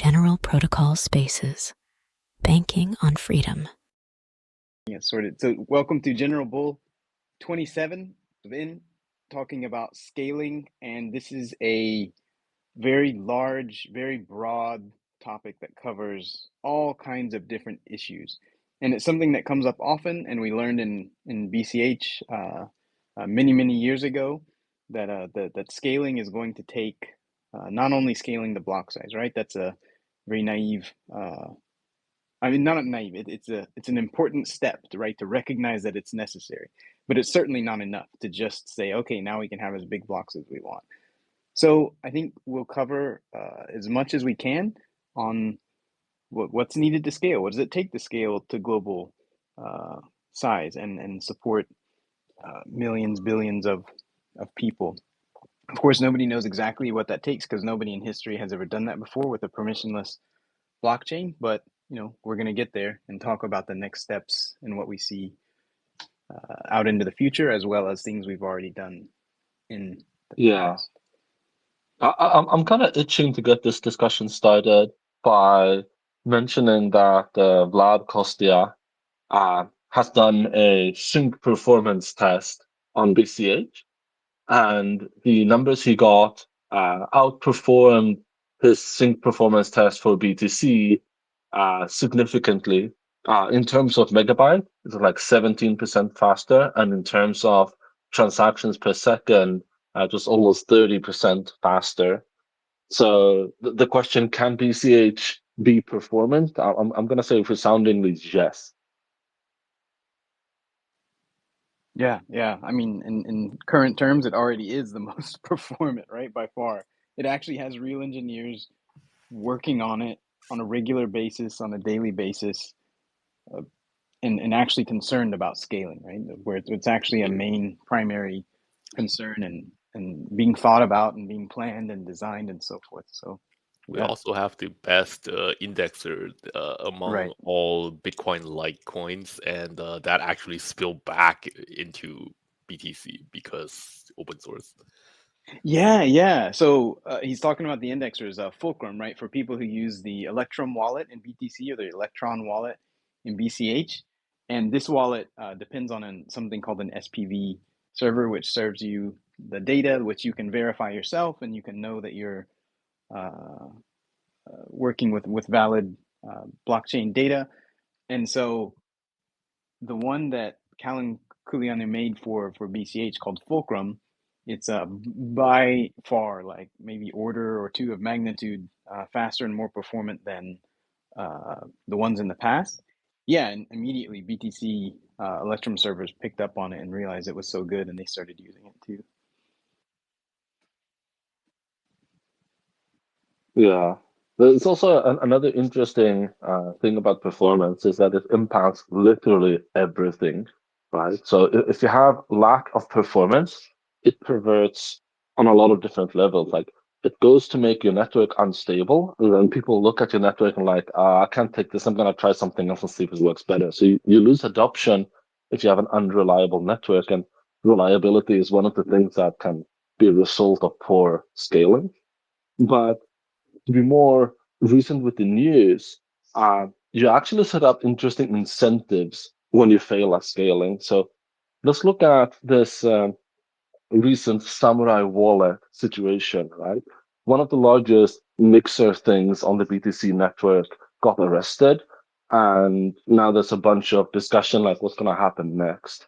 General Protocol Spaces, banking on freedom. Yeah, sorted. So welcome to General Bull 27 in talking about scaling, and this is a very large, very broad topic that covers all kinds of different issues. And it's something that comes up often, and we learned in BCH many years ago that that scaling is going to take not only scaling the block size, right? That's a very naive I mean, not naive. It's an important step to right to recognize that it's necessary, but it's certainly not enough to just say, okay, now we can have as big blocks as we want. So I think we'll cover as much as we can on what's needed to scale. What does it take to scale to global uh, size and support millions, billions of people? Of course, nobody knows exactly what that takes because nobody in history has ever done that before with a permissionless blockchain, but we're going to get there and talk about the next steps and what we see out into the future, as well as things we've already done in the Yeah, past. I'm kind of itching to get this discussion started by mentioning that Vlad Kostia has done a sync performance test on BCH, and the numbers he got outperformed his sync performance test for BTC significantly. In terms of megabyte, it's like 17% faster, and in terms of transactions per second, just almost 30% faster. So the question, can BCH be performant? I'm gonna say resoundingly yes. Yeah. I mean, in current terms, it already is the most performant, right, by far. It actually has real engineers working on it on a regular basis, on a daily basis, uh, and actually concerned about scaling, right? Where it's actually a main primary concern and being thought about and being planned and designed and so forth. So, We yeah, also have the best indexer among right. all Bitcoin-like coins, and that actually spill back into BTC because open source. Yeah. So he's talking about the indexers, Fulcrum, right? For people who use the Electrum wallet in BTC or the Electron wallet in BCH. And this wallet depends on something called an SPV server, which serves you the data, which you can verify yourself, and you can know that you're uh, working with valid blockchain data. And so the one that Callan Kuliani made for BCH called Fulcrum, it's by far like maybe order or two of magnitude faster and more performant than the ones in the past. Yeah, and immediately BTC Electrum servers picked up on it and realized it was so good, and they started using it too. Yeah. There's also another interesting thing about performance is that it impacts literally everything, right? So if you have lack of performance, it perverts on a lot of different levels. Like it goes to make your network unstable, and then people look at your network and like, I can't take this. I'm gonna try something else and see if it works better. So you lose adoption if you have an unreliable network, and reliability is one of the things that can be a result of poor scaling. But to be more recent with the news, you actually set up interesting incentives when you fail at scaling. So let's look at this recent Samurai Wallet situation, right? One of the largest mixer things on the BTC network got arrested, and now there's a bunch of discussion like what's going to happen next.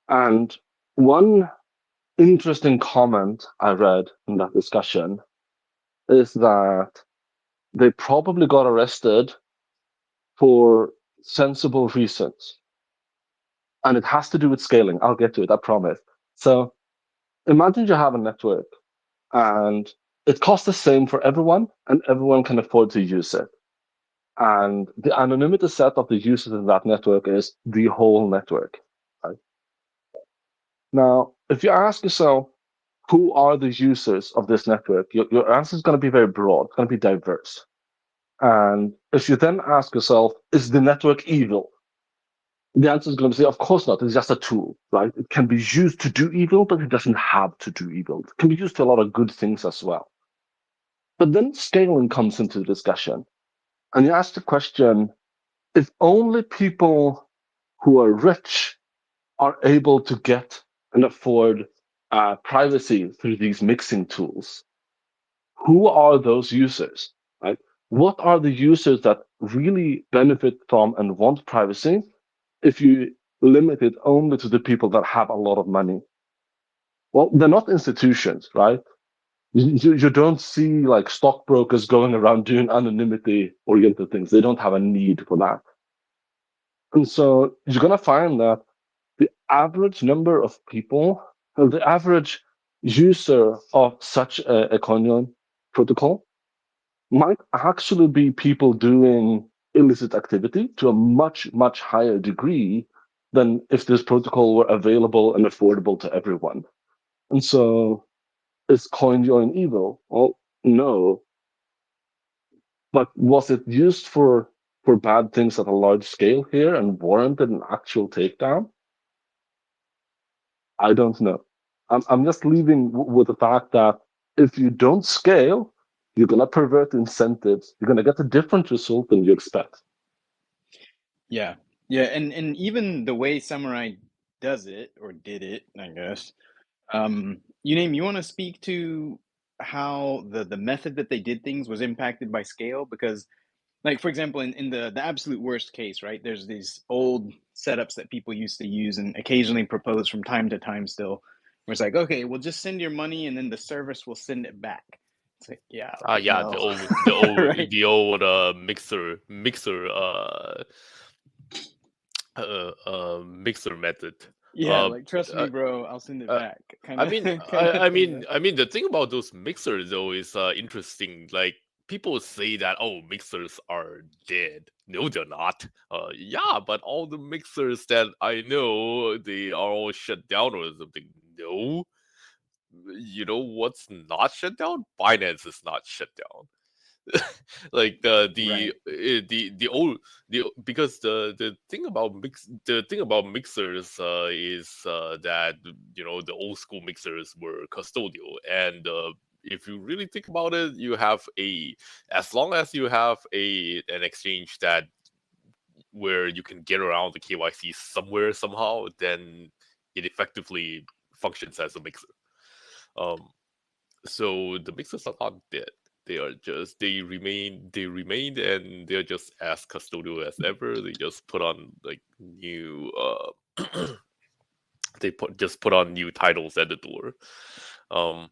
And one interesting comment I read in that discussion is that they probably got arrested for sensible reasons. And it has to do with scaling. I'll get to it, I promise. So imagine you have a network and it costs the same for everyone and everyone can afford to use it. And the anonymity set of the users in that network is the whole network. Right? Now, if you ask yourself, who are the users of this network? Your answer is going to be very broad. It's going to be diverse. And if you then ask yourself, is the network evil? The answer is going to be, of course not. It's just a tool, right? It can be used to do evil, but it doesn't have to do evil. It can be used to a lot of good things as well. But then scaling comes into the discussion. And you ask the question, if only people who are rich are able to get and afford privacy through these mixing tools, who are those users, right? What are the users that really benefit from and want privacy if you limit it only to the people that have a lot of money? Well, they're not institutions, right? You don't see like stockbrokers going around doing anonymity oriented things. They don't have a need for that. And so you're going to find that the average number of people, the average user of such a Conyon protocol might actually be people doing illicit activity to a much, much higher degree than if this protocol were available and affordable to everyone. And so is CoinJoin evil? Well, no. But was it used for bad things at a large scale here and warranted an actual takedown? I don't know. I'm just leaving with the fact that if you don't scale, you're going to pervert incentives. You're going to get a different result than you expect. Yeah. Yeah, and even the way Samurai does it or did it, I guess. You want to speak to how the method that they did things was impacted by scale? Because like for example, in the absolute worst case, right? There's these old setups that people used to use and occasionally propose from time to time still, where it's like, okay, well just send your money and then the service will send it back. It's like, yeah, like Yeah, no. Right? the old mixer method. Yeah, Uh, like trust me, uh, bro, I'll send it uh, back. Kind I of mean, kind of thing, right? the thing about those mixers though is interesting. Like people say that mixers are dead. No, they're not. Yeah, but all the mixers that I know, they are all shut down or something. No, you know what's not shut down? Binance is not shut down. Like Right. the old because the thing about mixers is that the old school mixers were custodial, and if you really think about it, you have as long as you have an exchange that where you can get around the KYC somewhere somehow, then it effectively functions as a mixer. um so the mixers are not dead. They remained, and they're just as custodial as ever. They just put on like new just put on new titles at the door. Um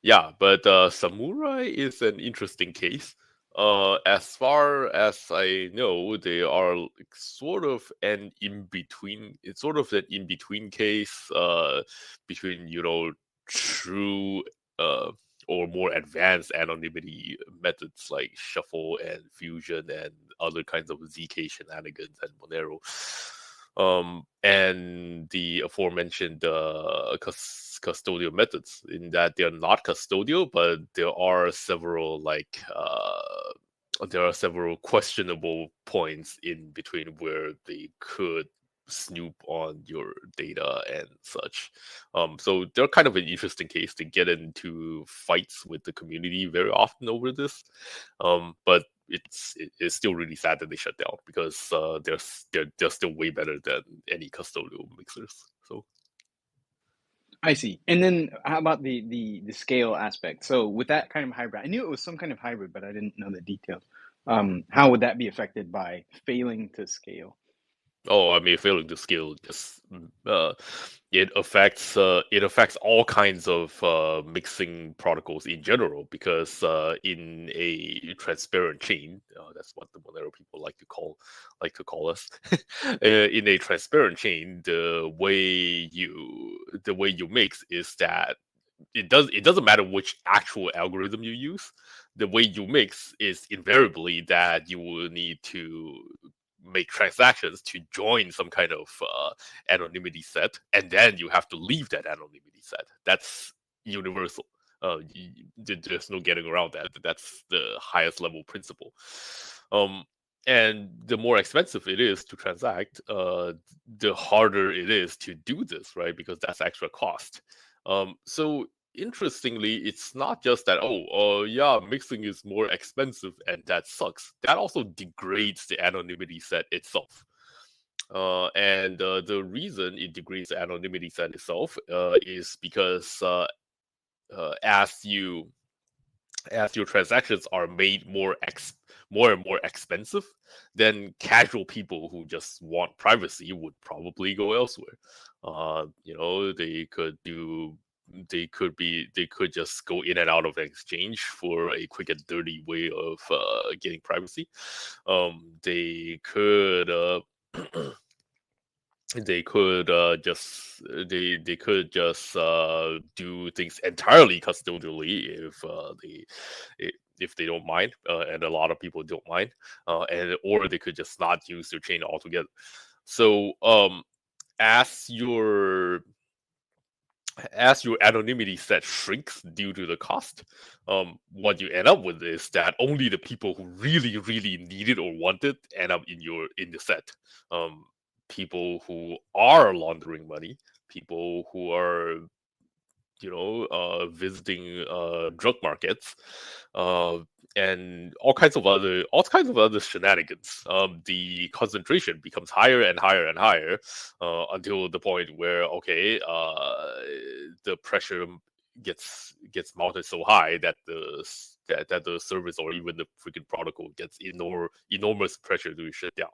yeah, but Samurai is an interesting case. As far as I know, they are like sort of an in between. It's sort of an in between case between true uh or more advanced anonymity methods like Shuffle and Fusion and other kinds of ZK shenanigans and Monero. And the aforementioned custodial methods, in that they're not custodial, but there are several questionable points in between where they could snoop on your data and such. So they're kind of an interesting case to get into fights with the community very often over this. But it's still really sad that they shut down, because they're still way better than any custodial mixers. So I see. And then how about the scale aspect? So with that kind of hybrid, I knew it was some kind of hybrid, but I didn't know the details. How would that be affected by failing to scale? I mean, failing to scale just it affects all kinds of mixing protocols in general, because in a transparent chain, that's what the Monero people like to call us. In a transparent chain, the way you mix is that it doesn't matter which actual algorithm you use. The way you mix is invariably that you will need to make transactions to join some kind of anonymity set, and then you have to leave that anonymity set. That's universal. There's no getting around that. That's the highest level principle. Um, and the more expensive it is to transact, the harder it is to do this, right? Because that's extra cost. So interestingly, it's not just that, yeah, mixing is more expensive and that sucks. That also degrades the anonymity set itself. And the reason it degrades the anonymity set itself is because as your transactions are made more and more expensive, then casual people who just want privacy would probably go elsewhere. They could just go in and out of an exchange for a quick and dirty way of getting privacy. They could they could just do things entirely custodially if they don't mind, and a lot of people don't mind, or they could just not use their chain altogether. So as your anonymity set shrinks due to the cost, what you end up with is that only the people who really, really need it or want it end up in the set. People who are laundering money, people who are visiting drug markets, and all kinds of other shenanigans. The concentration becomes higher and higher and higher until the point where the pressure gets mounted so high that the service or even the freaking protocol gets enormous pressure to shut down,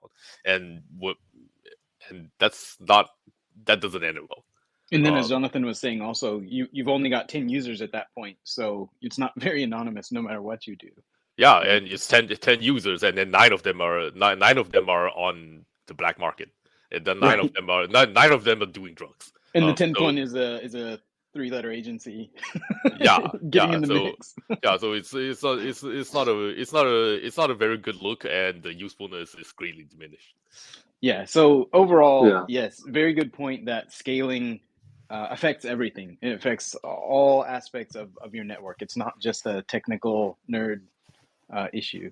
and that doesn't end well. And then, as Jonathan was saying, also you've only got 10 users at that point, so it's not very anonymous no matter what you do. Yeah, and it's 10 users, and then nine of them are on the black market, and then nine of them are doing drugs. And the 10th one is a 3-letter agency. Yeah, getting in the mix. Yeah, so it's not a very good look, and the usefulness is greatly diminished. Yeah. So overall, yes, very good point that scaling affects everything. It affects all aspects of your network. It's not just a technical nerd issue.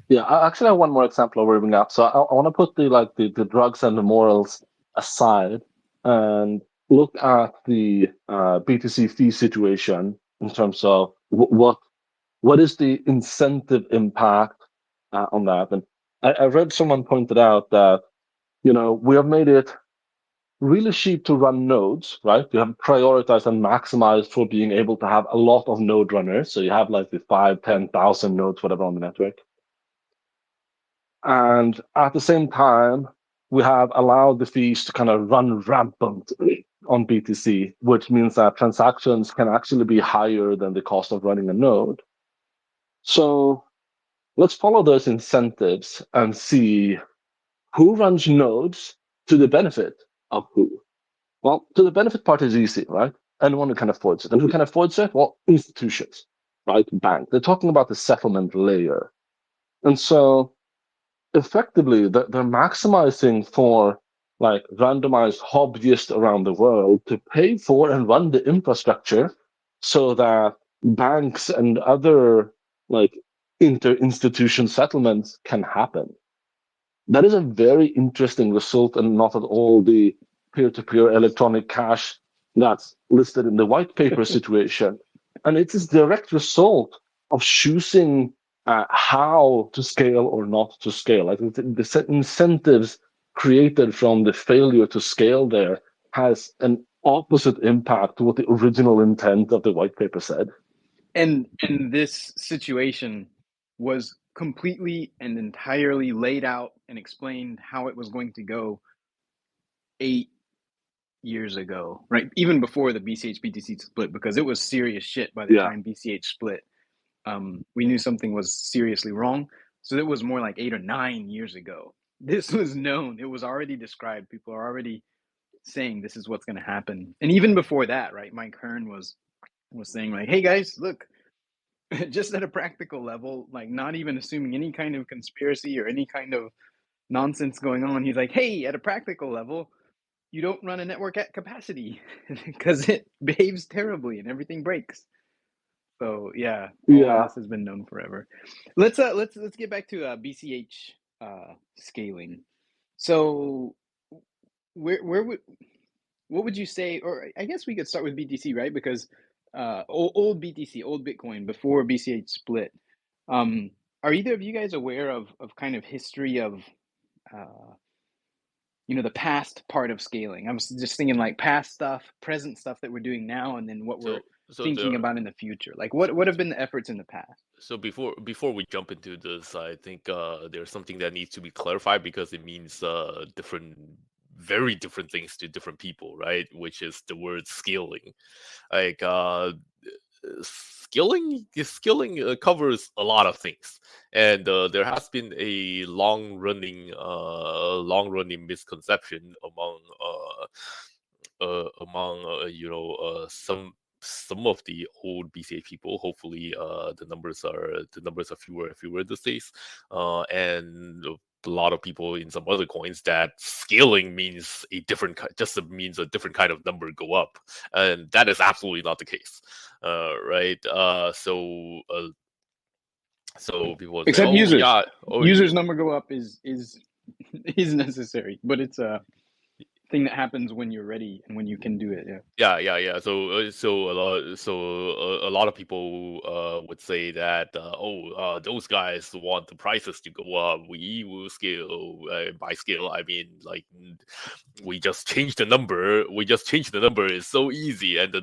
Yeah, I actually have one more example I'll bring up. So I want to put the drugs and the morals aside and look at the BTC fee situation in terms of what is the incentive impact on that. And I read someone pointed out that we have made it really cheap to run nodes, right? You have prioritized and maximized for being able to have a lot of node runners. So you have like the 5,000-10,000 nodes, whatever, on the network. And at the same time, we have allowed the fees to kind of run rampant on BTC, which means that transactions can actually be higher than the cost of running a node. So let's follow those incentives and see who runs nodes to the benefit of who. Well, to the benefit part is easy, right? Anyone who can afford it. And who can afford it? Well, institutions, right? Bank. They're talking about the settlement layer. And so effectively, they're maximizing for like randomized hobbyists around the world to pay for and run the infrastructure so that banks and other like inter-institution settlements can happen. That is a very interesting result, and not at all the peer-to-peer electronic cash that's listed in the white paper situation. And it's a direct result of choosing how to scale or not to scale. I think the incentives created from the failure to scale there has an opposite impact to what the original intent of the white paper said. And this situation was completely and entirely laid out and explained how it was going to go 8 years ago, right? Even before the BCH BTC split, because it was serious shit by the time BCH split. We knew something was seriously wrong. So it was more like 8 or 9 years ago. This was known. It was already described. People are already saying this is what's going to happen. And even before that, right? Mike Hearn was saying like, hey guys, look, just at a practical level, like not even assuming any kind of conspiracy or any kind of nonsense going on. He's like, hey, at a practical level, you don't run a network at capacity because it behaves terribly and everything breaks. So yeah, this has been known forever. Let's get back to BCH scaling. So where would what would you say, or I guess we could start with BTC, right? Because old BTC, old Bitcoin before BCH split. Um, are either of you guys aware of kind of history of uh, the past part of scaling? I was just thinking like past stuff, present stuff that we're doing now, and then what we're So thinking there about in the future. Like what have been the efforts in the past? so before we jump into this, I think there's something that needs to be clarified because it means very different things to different people, right? Which is the word scaling. Like skilling covers a lot of things, and there has been a long running misconception among some of the old BCA people. Hopefully, the numbers are fewer and fewer these days, and a lot of people in some other coins that scaling means means a different kind of number go up, and that is absolutely not the case, right? So people would say, Except "Oh users. yeah, oh Users number go up is is necessary, but it's a thing that happens when you're ready and when you can do it. Yeah. yeah." So a lot of people would say that those guys want the prices to go up. We will scale. By scale, I mean like we just change the number. We just change the number. It's so easy, and the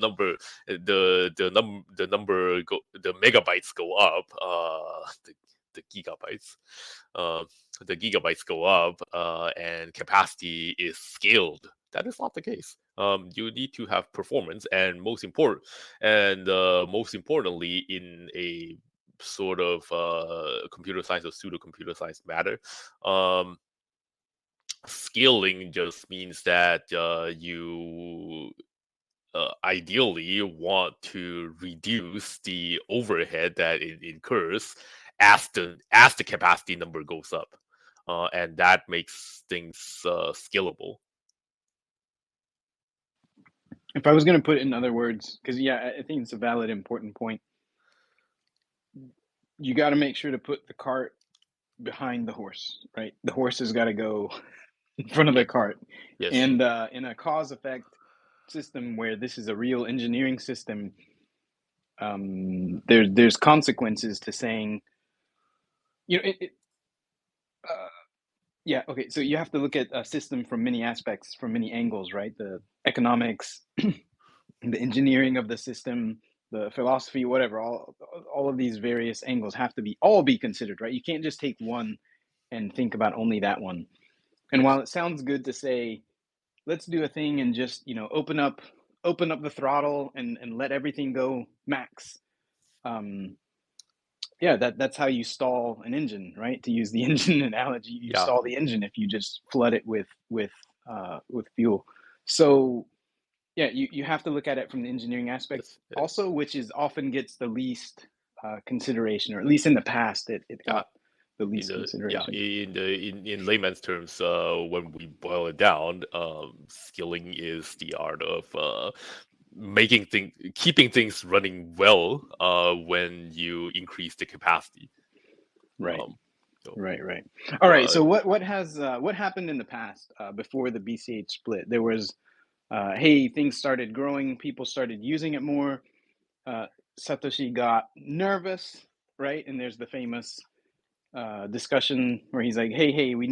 megabytes go up. The gigabytes. Uh, the gigabytes go up, and capacity is scaled. That is not the case. You need to have performance, and most importantly, in a sort of computer science or pseudo computer science matter, scaling just means that you ideally want to reduce the overhead that it incurs as the capacity number goes up, and that makes things scalable. If I was going to put it in other words, because I think it's a valid, important point. You got to make sure to put the cart behind the horse, right? The horse has got to go in front of the cart. Yes. And in a cause effect system where this is a real engineering system, there's consequences to saying, okay. So you have to look at a system from many aspects, from many angles, right? The economics, the engineering of the system, the philosophy, whatever. All of these various angles have to all be considered, right? You can't just take one and think about only that one. And while it sounds good to say, let's do a thing and just open up the throttle and let everything go max. That's how you stall an engine, right? To use the engine analogy, you stall the engine if you just flood it with fuel. So you have to look at it from the engineering aspect also, which is often gets the least consideration, or at least in the past it got the least consideration. In layman's terms, when we boil it down, skilling is the art of keeping things running well when you increase the capacity. Right. Right. All right. So what happened in the past before the BCH split? There was things started growing, people started using it more. Satoshi got nervous, right? And there's the famous discussion where he's like, hey, we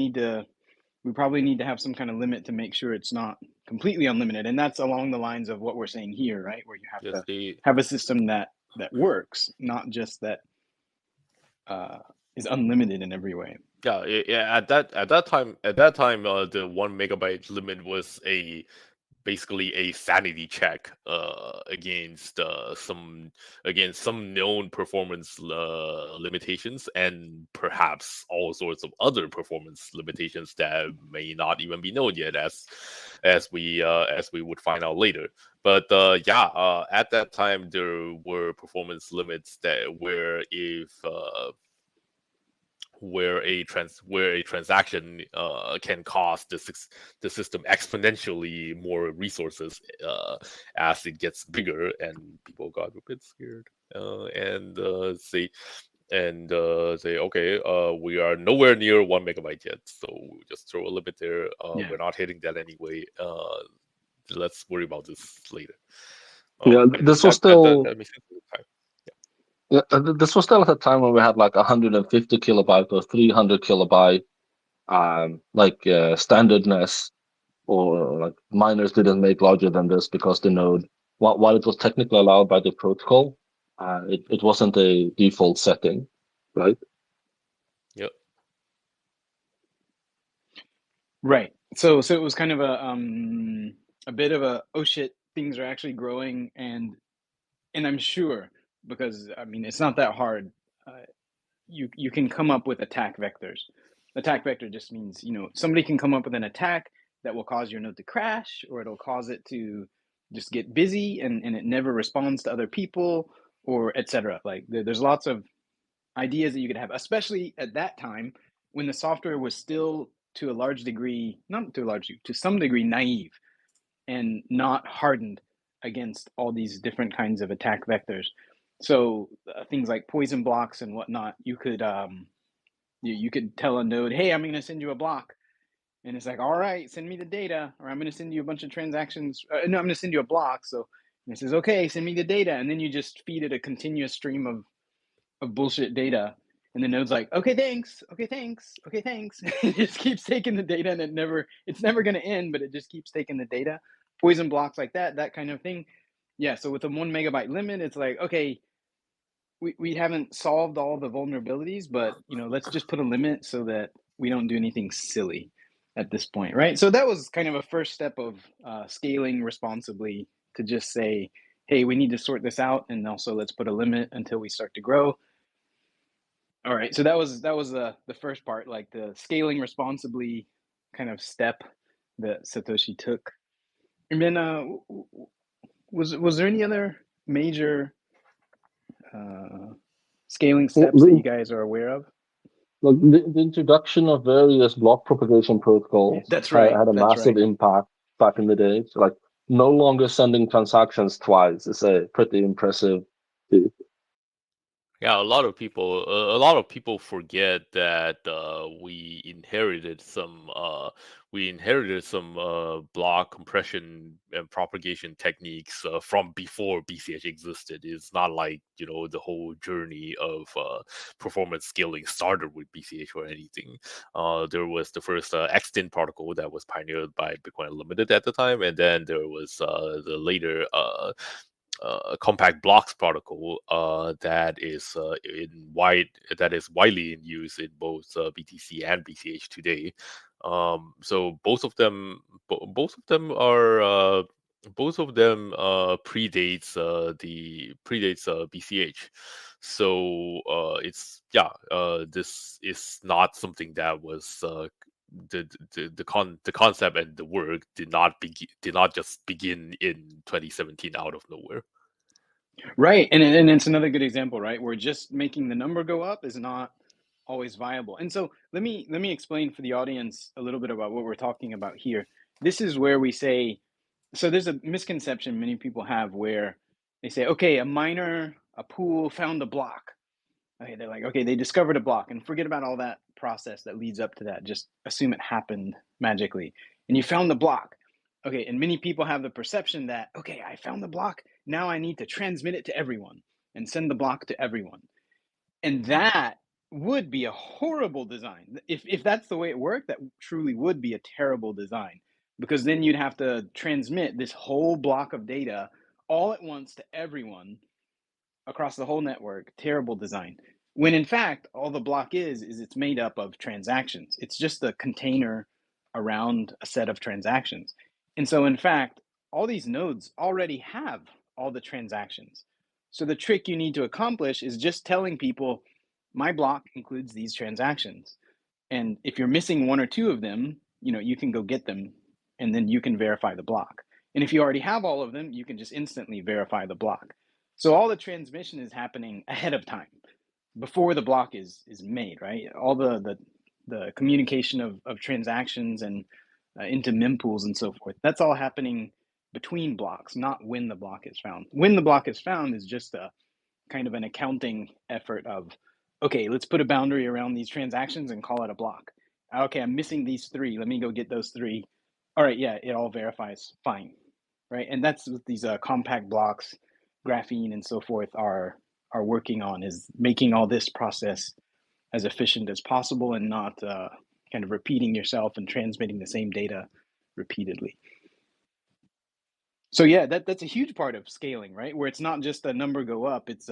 probably need to have some kind of limit to make sure it's not completely unlimited. And that's along the lines of what we're saying here, right? Where you have to have a system that works, not just that is unlimited in every way. Yeah. At that time, the 1 megabyte limit was basically a sanity check against some known performance limitations, and perhaps all sorts of other performance limitations that may not even be known yet, as we would find out later. But at that time there were performance limits where a transaction can cost the system exponentially more resources as it gets bigger, and people got a bit scared and say, okay, we are nowhere near 1 megabyte yet, so just throw a limit there. We're not hitting that anyway. let's worry about this later. Yeah, And this was still that makes sense at the time. this was still at a time when we had like 150 kilobyte or 300 kilobyte standardness, or like miners didn't make larger than this because the node, while it was technically allowed by the protocol, it wasn't a default setting, right? Yep. Right. So it was kind of a bit of a, oh shit, things are actually growing, and I'm sure, because I mean it's not that hard. You can come up with attack vectors. Attack vector just means, somebody can come up with an attack that will cause your node to crash, or it'll cause it to just get busy and it never responds to other people, or etc. Like there's lots of ideas that you could have, especially at that time when the software was still to a large degree, not to a large degree, to some degree naive and not hardened against all these different kinds of attack vectors. So things like poison blocks and whatnot, you could tell a node, hey, I'm going to send you a block. And it's like, all right, send me the data, or I'm going to send you a bunch of transactions. No, I'm going to send you a block. So it says, okay, send me the data. And then you just feed it a continuous stream of bullshit data. And the node's like, okay, thanks. Okay, thanks. Okay, thanks. It just keeps taking the data, and it's never going to end, but it just keeps taking the data. Poison blocks like that kind of thing. Yeah, so with a 1 megabyte limit, it's like, okay, we haven't solved all the vulnerabilities, but let's just put a limit so that we don't do anything silly at this point, right? So that was kind of a first step of scaling responsibly, to just say, hey, we need to sort this out, and also let's put a limit until we start to grow. All right, so that was the first part, like the scaling responsibly kind of step that Satoshi took. And then was there any other major scaling steps that you guys are aware of? Like the introduction of various block propagation protocols That's right. had a That's massive right. impact back in the day. So like no longer sending transactions twice is a pretty impressive feat. Yeah, a lot of people forget that we inherited some block compression and propagation techniques from before BCH existed. It's not like the whole journey of performance scaling started with BCH or anything. There was the first extint protocol that was pioneered by Bitcoin Unlimited at the time, and then there was the later compact blocks protocol that is widely in use in both BTC and BCH today. So both of them predates BCH. So this is not something that was the concept and the work did not just begin in 2017 out of nowhere. Right, and it's another good example, right? Where just making the number go up is not always viable. And so let me explain for the audience a little bit about what we're talking about here. This is where we say, so there's a misconception many people have where they say, okay, a pool found a block. Okay, they're like, okay, they discovered a block, and forget about all that process that leads up to that. Just assume it happened magically. And you found the block. Okay, and many people have the perception that, okay, I found the block. Now I need to transmit it to everyone and send the block to everyone. And that would be a horrible design. If that's the way it worked, that truly would be a terrible design, because then you'd have to transmit this whole block of data all at once to everyone across the whole network. Terrible design. When in fact, all the block is it's made up of transactions. It's just a container around a set of transactions. And so in fact, all these nodes already have all the transactions. So the trick you need to accomplish is just telling people, my block includes these transactions. And if you're missing one or two of them, you can go get them, and then you can verify the block. And if you already have all of them, you can just instantly verify the block. So all the transmission is happening ahead of time, before the block is made, right? All the communication of transactions and into mempools and so forth, that's all happening between blocks, not when the block is found. When the block is found is just a kind of an accounting effort of, okay, let's put a boundary around these transactions and call it a block. Okay, I'm missing these three. Let me go get those three. All right, yeah, it all verifies. Fine. right? And that's what these compact blocks, graphene and so forth are working on, is making all this process as efficient as possible and not kind of repeating yourself and transmitting the same data repeatedly. So yeah, that's a huge part of scaling, right? Where it's not just a number go up, it's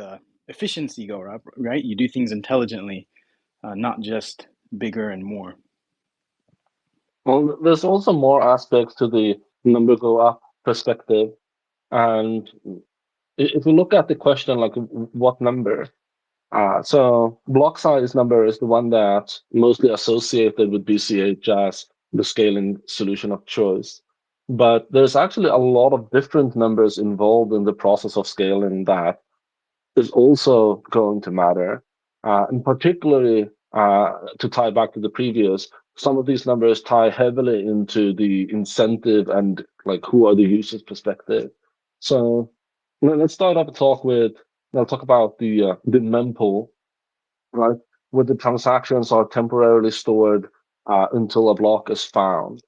efficiency go up, right? You do things intelligently, not just bigger and more. Well, there's also more aspects to the number go up perspective. And if you look at the question, like what number? So block size number is the one that's mostly associated with BCH as the scaling solution of choice. But there's actually a lot of different numbers involved in the process of scaling that is also going to matter. And particularly to tie back to the previous, some of these numbers tie heavily into the incentive and like who are the users perspective. So let's start up a talk with, I'll talk about the mempool, right? Where the transactions are temporarily stored until a block is found.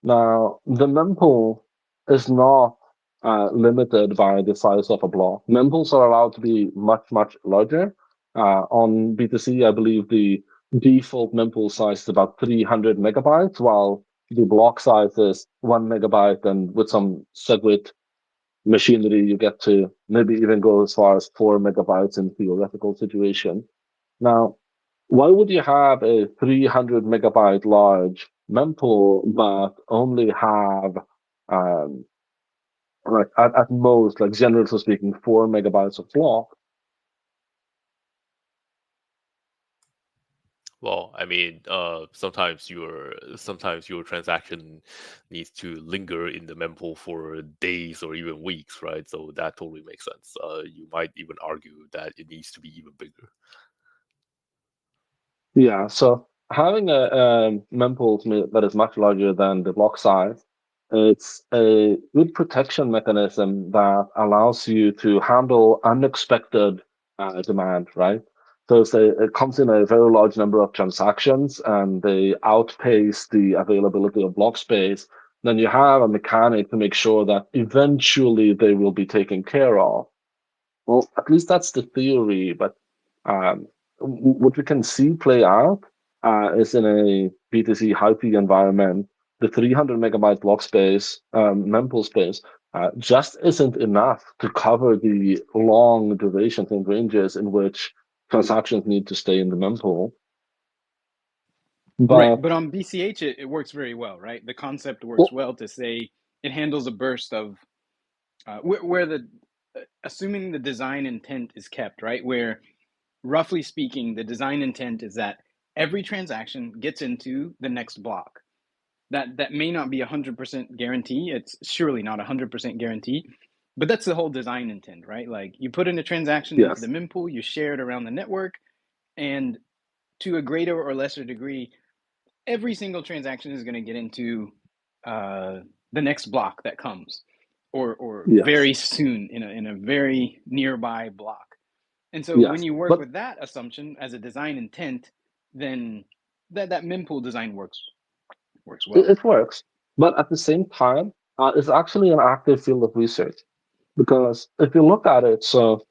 Now, the mempool is not limited by the size of a block. Mempools are allowed to be much, much larger. On B2C, I believe the default mempool size is about 300 megabytes, while the block size is 1 megabyte, and with some SegWit machinery, you get to maybe even go as far as 4 megabytes in theoretical situation. Now, why would you have a 300 megabyte large mempool but only have like at most, like generally speaking, 4 megabytes of block? Well, I mean, sometimes your transaction needs to linger in the mempool for days or even weeks, right? So that totally makes sense. You might even argue that it needs to be even bigger. Yeah, so having a mempool that is much larger than the block size, it's a good protection mechanism that allows you to handle unexpected demand, right? So say it comes in a very large number of transactions and they outpace the availability of block space, then you have a mechanic to make sure that eventually they will be taken care of. Well, at least that's the theory, but what we can see play out is in a B2C Hype environment, the 300 megabyte block space, mempool space, just isn't enough to cover the long durations and ranges in which transactions need to stay in the mempool. Right, but on BCH, it works very well, right? The concept works well to say it handles a burst of where the assuming the design intent is kept, right? Where roughly speaking, the design intent is that every transaction gets into the next block. That may not be 100% guarantee. It's surely not 100% guarantee, but that's the whole design intent, right? Like you put in a transaction into the mempool, you share it around the network, and to a greater or lesser degree, every single transaction is going to get into the next block that comes, or very soon in a very nearby block. And so when you work with that assumption as a design intent, then that mempool design works well. It works, but at the same time, it's actually an active field of research, because if you look at it, so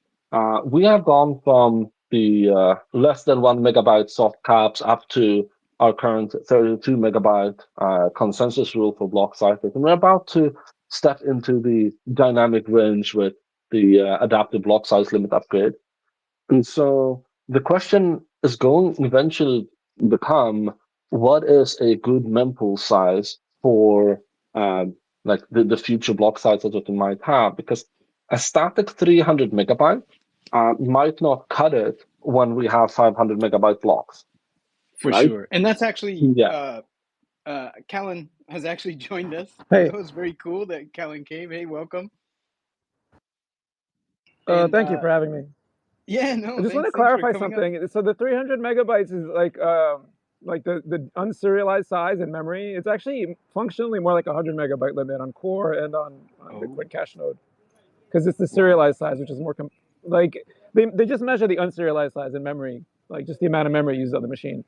we have gone from the less than 1 megabyte soft caps up to our current 32 megabyte consensus rule for block sizes, and we're about to step into the dynamic range with the adaptive block size limit upgrade. And so the question is going to eventually become, what is a good mempool size for like the future block sizes that we might have? Because a static 300 megabyte might not cut it when we have 500 megabyte blocks. For sure. And that's actually, Callan has actually joined us. Hey. That was very cool that Callan came. Hey, welcome. Thank you for having me. Yeah, no. I just want to clarify something. So the 300 megabytes is like the unserialized size in memory. It's actually functionally more like 100 megabyte limit on core and on the Quick Cache node, because it's the serialized size, which is more like they just measure the unserialized size in memory, like just the amount of memory used on the machine,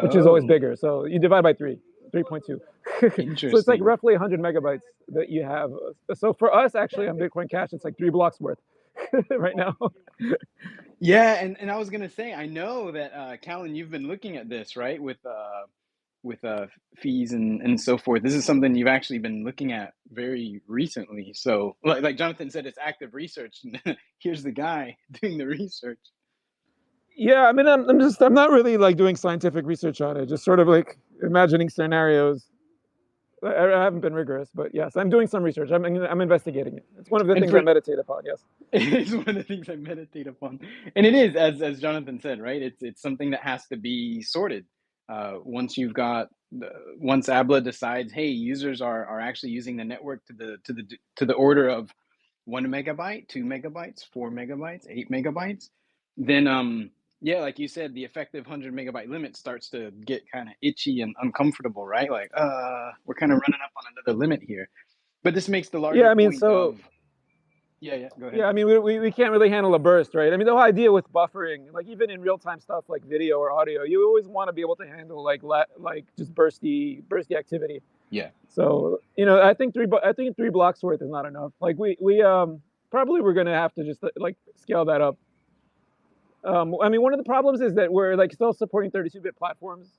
which is always bigger. So you divide by 3.2. So it's like Interesting. roughly 100 megabytes that you have. So for us, actually, on Bitcoin Cash, it's like 3 blocks worth right now. Yeah, and I was gonna say, I know that Callan, you've been looking at this, right? With fees and so forth. This is something you've actually been looking at very recently. So like Jonathan said, it's active research. Here's the guy doing the research. Yeah, I mean, I'm not really like doing scientific research on it. Just sort of like imagining scenarios. I haven't been rigorous, but yes, I'm doing some research. I'm investigating it. It's one of the And things for I meditate upon. Yes. it's one of the things I meditate upon, and it is as Jonathan said, right? It's something that has to be sorted. Once you've got once ABLA decides, hey, users are actually using the network to the order of 1 megabyte, 2 megabytes, 4 megabytes, 8 megabytes, then yeah, like you said, the effective 100 megabyte limit starts to get kind of itchy and uncomfortable, right? Like, we're kind of running up on another limit here. But this makes the Yeah, larger I mean, point so of yeah, go ahead. yeah, I mean, we can't really handle a burst, right? I mean, the whole idea with buffering, like even in real time stuff like video or audio, you always want to be able to handle like just bursty activity. Yeah. So I think 3 blocks worth is not enough. Like we probably we're gonna have to just like scale that up. I mean, one of the problems is that we're like still supporting 32-bit platforms,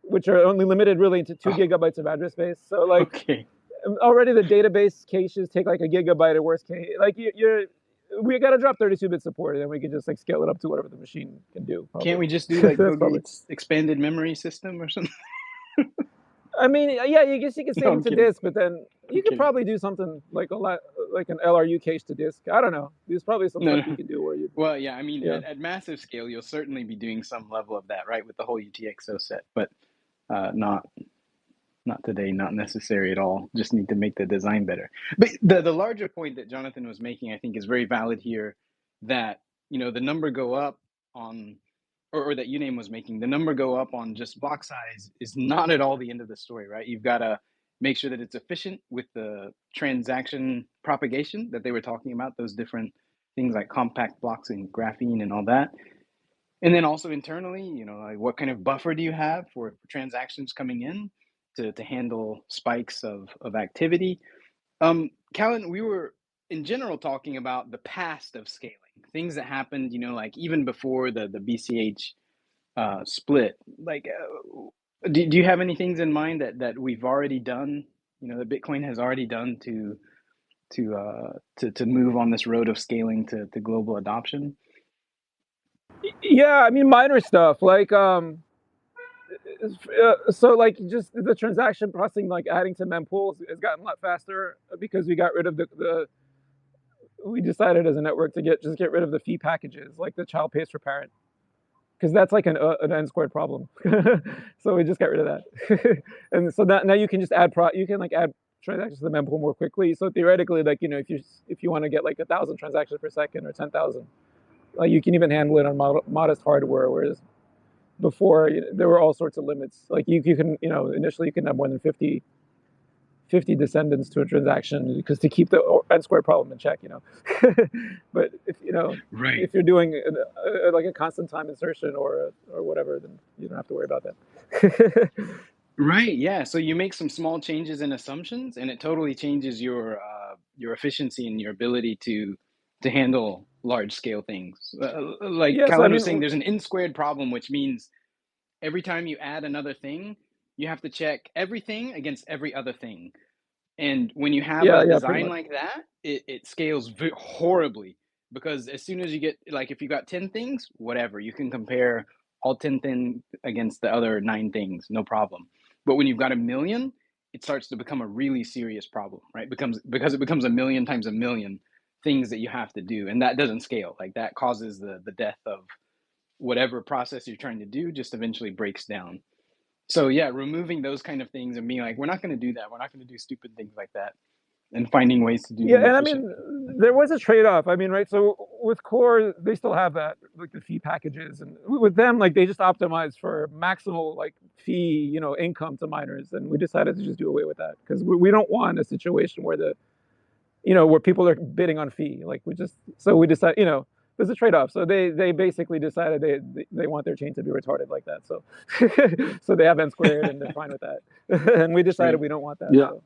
which are only limited really to 2 gigabytes of address space. So like Okay. already the database caches take like a gigabyte at worst case. Like we got to drop 32-bit support, and then we can just like scale it up to whatever the machine can do. Probably. Can't we just do like Bill That's probably- Gates' expanded memory system or something? I mean, yeah, I guess you can save No, I'm it to kidding. disk, but then you could kidding. probably do something like like an LRU cache to disk. I don't know. There's probably some No, stuff no. you can do where you. Well, yeah, I mean, Yeah. at massive scale, you'll certainly be doing some level of that, right, with the whole UTXO set, but not today, not necessary at all. Just need to make the design better. But the larger point that Jonathan was making, I think, is very valid here. That the number go up on, or that Uname was making, the number go up on just block size is not at all the end of the story, right? You've got to make sure that it's efficient with the transaction propagation that they were talking about, those different things like compact blocks and graphene and all that. And then also internally, like what kind of buffer do you have for transactions coming in to handle spikes of activity? Callan, we were in general talking about the past of scaling, things that happened, like even before the BCH split. Like, do you have any things in mind that we've already done? That Bitcoin has already done to move on this road of scaling to global adoption? Yeah, I mean minor stuff like so like just the transaction processing, like adding to mempools has gotten a lot faster because we got rid of we decided as a network to get rid of the fee packages, like the child pays for parent, because that's like an n squared problem. So we just got rid of that. And so now you can just add add transactions to the mempool more quickly. So theoretically, like if you want to get like 1,000 transactions per second or 10,000, like you can even handle it on modest hardware, whereas before there were all sorts of limits. Like you can initially you can have more than 50 descendants to a transaction because to keep the n squared problem in check. But if Right. if you're doing like a constant time insertion or whatever, then you don't have to worry about that. Right. Yeah. So you make some small changes in assumptions, and it totally changes your efficiency and your ability to handle large scale things. Like Yeah, so Callan I was mean, saying, there's an n squared problem, which means every time you add another thing, you have to check everything against every other thing. And when you have Yeah, a yeah, pretty design much. like that, it scales horribly, because as soon as you get, like, if you got 10 things, whatever, you can compare all 10 things against the other 9 things, no problem. But when you've got 1,000,000, it starts to become a really serious problem, right? Because it becomes 1,000,000 times 1,000,000 things that you have to do, and that doesn't scale. Like that causes the death of whatever process you're trying to do, just eventually breaks down. So yeah, removing those kind of things and being like, we're not going to do that. We're not going to do stupid things like that, and finding ways to do Yeah, them and I efficiently. mean, there was a trade-off. I mean, right? So with Core, they still have that, like the fee packages, and with them, like they just optimize for maximal like fee, income to miners, and we decided to just do away with that because we don't want a situation where where people are bidding on fee. Like we decided, there's a trade-off. So they basically decided they want their chain to be retarded like that. So so they have n squared and they're fine with that. And we decided Right. we don't want that. Yeah. So.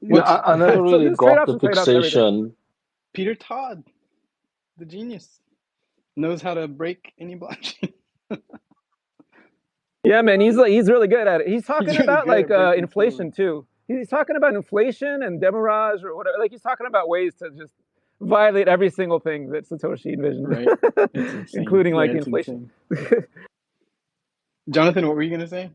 Yeah, I never So really there's got trade-offs the and trade-offs to everything. fixation. Peter Todd, the genius, knows how to break any blockchain. Yeah, man, he's really good at it. He's talking really about good at like breaking inflation too. He's talking about inflation and demurrage or whatever. Like he's talking about ways to just violate every single thing that Satoshi envisioned, Right. It's insane. including like Yeah, it's inflation. Jonathan, what were you gonna say?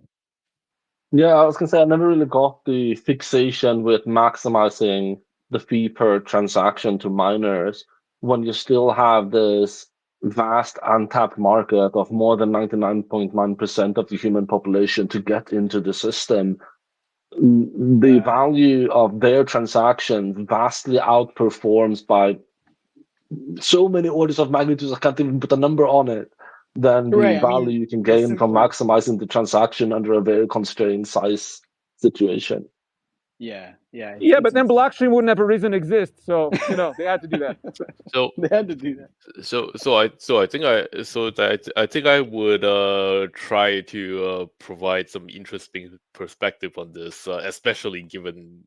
Yeah, I was gonna say I never really got the fixation with maximizing the fee per transaction to miners when you still have this vast untapped market of more than 99.9% of the human population to get into the system. The Yeah. value of their transactions vastly outperforms by so many orders of magnitude, I can't even put a number on it, than the Right. I value mean, you can the gain from simpler. maximizing the transaction under a very constrained size situation. Yeah. Yeah. Yeah, it's but then insane. blockchain wouldn't have a reason to exist. So they had to do that. So They had to do that. I think I would try to provide some interesting perspective on this, especially given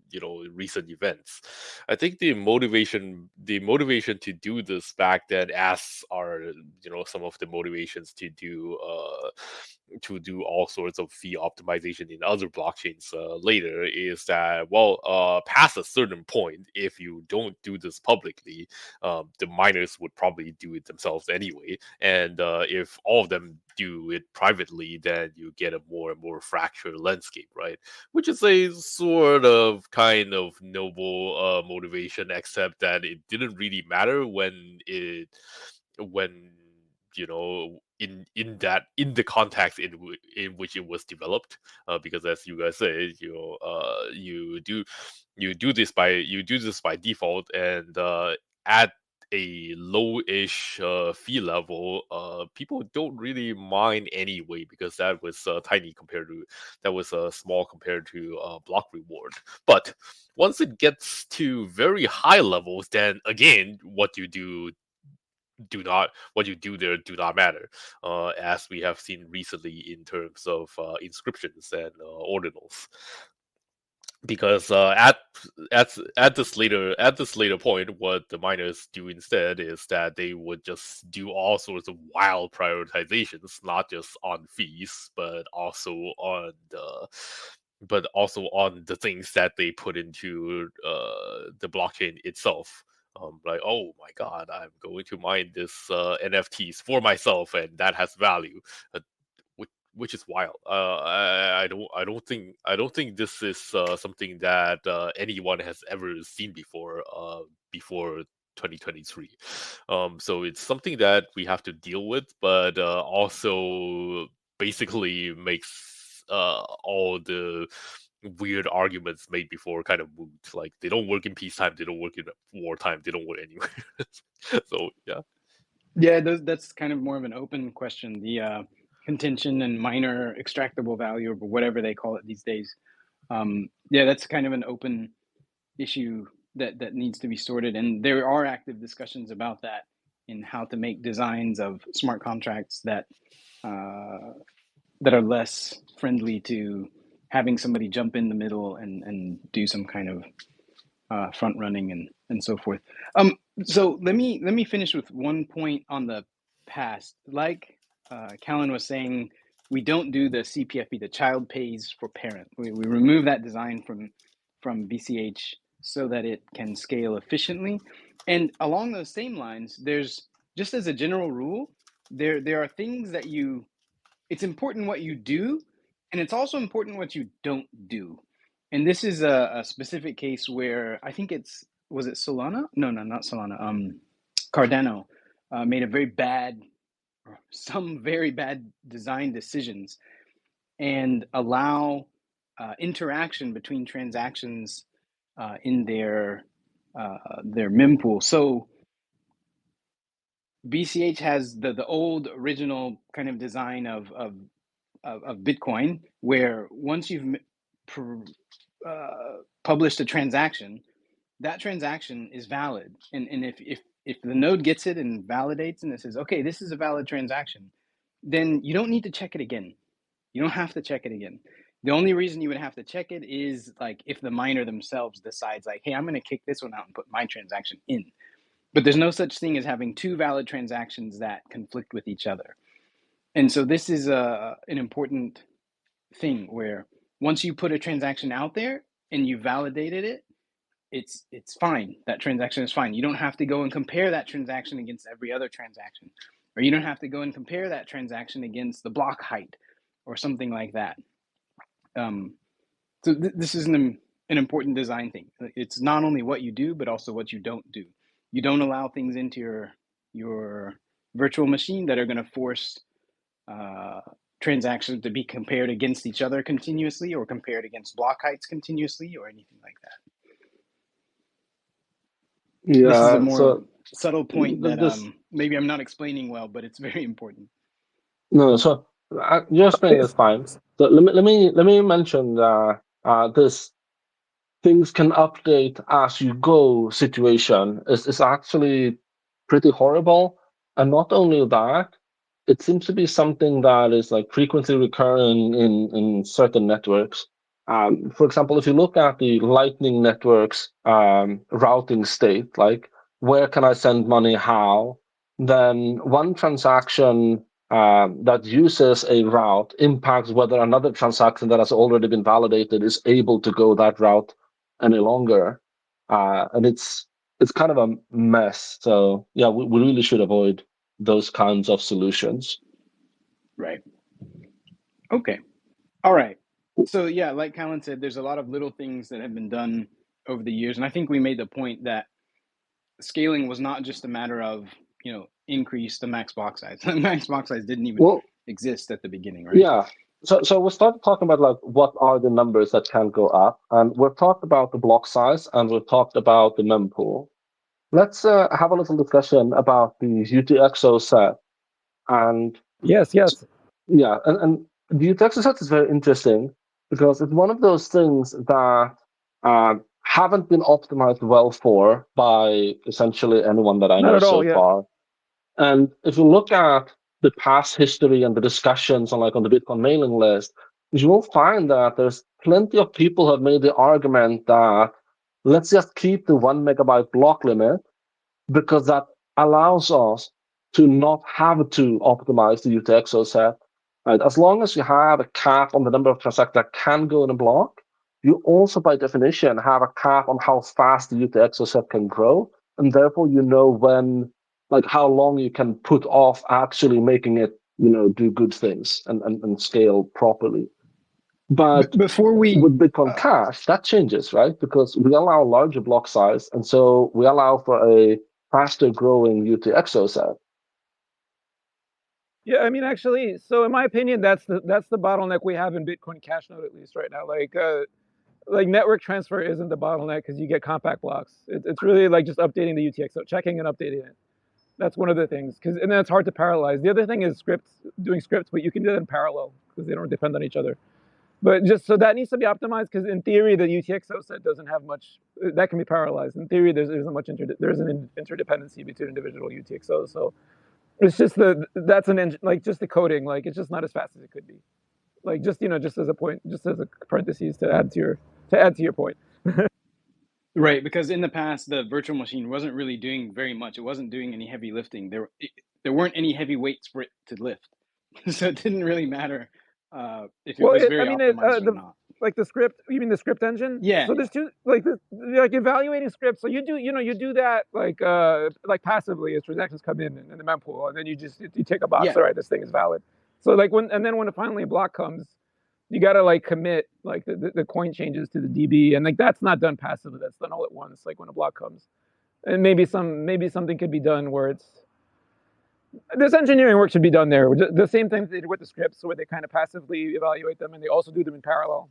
recent events. I think the motivation to do this back then, as are some of the motivations to do all sorts of fee optimization in other blockchains later, is that past a certain point, if you don't do this publicly, the miners would probably do it themselves anyway. And if all of them do it privately, then you get a more and more fractured landscape, right? Which is a sort of kind of noble motivation, except that it didn't really matter when in the context in which it was developed, because as you guys say, you do this by default, and at a low-ish fee level, people don't really mind anyway, because that was small compared to block reward. But once it gets to very high levels, then again, what you do there do not matter, as we have seen recently in terms of inscriptions and ordinals. Because at this later point, what the miners do instead is that they would just do all sorts of wild prioritizations, not just on fees, but also on the things that they put into the blockchain itself. Like, oh my god, I'm going to mine this NFTs for myself, and that has value, which is wild. I don't think this is something that anyone has ever seen before. Before 2023. So it's something that we have to deal with, but also basically makes all the weird arguments made before kind of moot. Like, they don't work in peacetime, they don't work in wartime, they don't work anywhere. So yeah. Yeah, that's kind of more of an open question. The contention and minor extractable value, or whatever they call it these days. Yeah, that's kind of an open issue that needs to be sorted, and there are active discussions about that in how to make designs of smart contracts that are less friendly to having somebody jump in the middle and do some kind of front running and so forth. So let me finish with one point on the past. Like Callan was saying, we don't do the CPFP, the child pays for parent. We remove that design from BCH so that it can scale efficiently. And along those same lines, there's, just as a general rule, there are things that it's important what you do, and it's also important what you don't do. And this is a specific case where I think was it Solana? No, not Solana. Cardano made some very bad design decisions, and allow interaction between transactions in their mempool. So BCH has the old original kind of design of Bitcoin, where once you've published a transaction, that transaction is valid, and if if the node gets it and validates and it says, okay, this is a valid transaction, then you don't need to check it again. You don't have to check it again. The only reason you would have to check it is like if the miner themselves decides like, hey, I'm going to kick this one out and put my transaction in. But there's no such thing as having two valid transactions that conflict with each other. And so this is an important thing where once you put a transaction out there and you validated it, it's fine. That transaction is fine. You don't have to go and compare that transaction against every other transaction, or you don't have to go and compare that transaction against the block height or something like that. So this is an important design thing. It's not only what you do, but also what you don't do. You don't allow things into your virtual machine that are going to force transactions to be compared against each other continuously, or compared against block heights continuously, or anything like that. Yeah, This is a more so subtle point that this maybe I'm not explaining well, but it's very important. no, so your explaining is fine. So let me mention this things can update as you go situation is actually pretty horrible, and not only that, it seems to be something that is like frequently recurring in certain networks. For example, if you look at the Lightning Network's routing state, like where can I send money, how, then one transaction that uses a route impacts whether another transaction that has already been validated is able to go that route any longer. And it's kind of a mess. So yeah, we really should avoid those kinds of solutions. Right. Okay. All right. So yeah, like Callan said, there's a lot of little things that have been done over the years, and I think we made the point that scaling was not just a matter of, you know, increase the max block size. The max block size didn't even exist at the beginning, right? Yeah. So we started talking about like what are the numbers that can go up, and we've talked about the block size and we've talked about the mempool. Let's have a little discussion about the UTXO set. And Yes. yeah, and the UTXO set is very interesting because it's one of those things that haven't been optimized well for by essentially anyone that I Not know at all, so yeah. far. And if you look at the past history and the discussions on the Bitcoin mailing list, you will find that there's plenty of people who have made the argument that let's just keep the 1 megabyte block limit because that allows us to not have to optimize the UTXO set. Right? As long as you have a cap on the number of transactions that can go in a block, you also, by definition, have a cap on how fast the UTXO set can grow, and therefore you know when, like how long you can put off actually making it, do good things and scale properly. But before we with Bitcoin Cash, that changes, right? Because we allow larger block size, and so we allow for a faster growing UTXO set. Yeah, I mean, actually, so in my opinion, that's the bottleneck we have in Bitcoin Cash Node, at least right now. Like network transfer isn't the bottleneck because you get compact blocks. It's really like just updating the UTXO, checking and updating it. That's one of the things, and then it's hard to parallelize. The other thing is doing scripts, but you can do that in parallel because they don't depend on each other. But just so that needs to be optimized because in theory the UTXO set doesn't have much that can be parallelized. In theory, there's an interdependency between individual UTXOs. So it's just that's an engine, like just the coding, like it's just not as fast as it could be. Like just just as a point, just as a parentheses to add to your point. Right, because in the past, the virtual machine wasn't really doing very much. It wasn't doing any heavy lifting. There weren't any heavy weights for it to lift, so it didn't really matter if it was very optimized or not. Like the script, you mean the script engine? Yeah. So there's two, like evaluating scripts. So you do that like passively as transactions come in the mempool, and then you take a box. Yeah. All right, this thing is valid. So like when finally a block comes, you gotta like commit like the coin changes to the DB, and like that's not done passively. That's done all at once. Like when a block comes, and maybe something could be done where this engineering work should be done there. The same thing they did with the scripts, where they kind of passively evaluate them, and they also do them in parallel.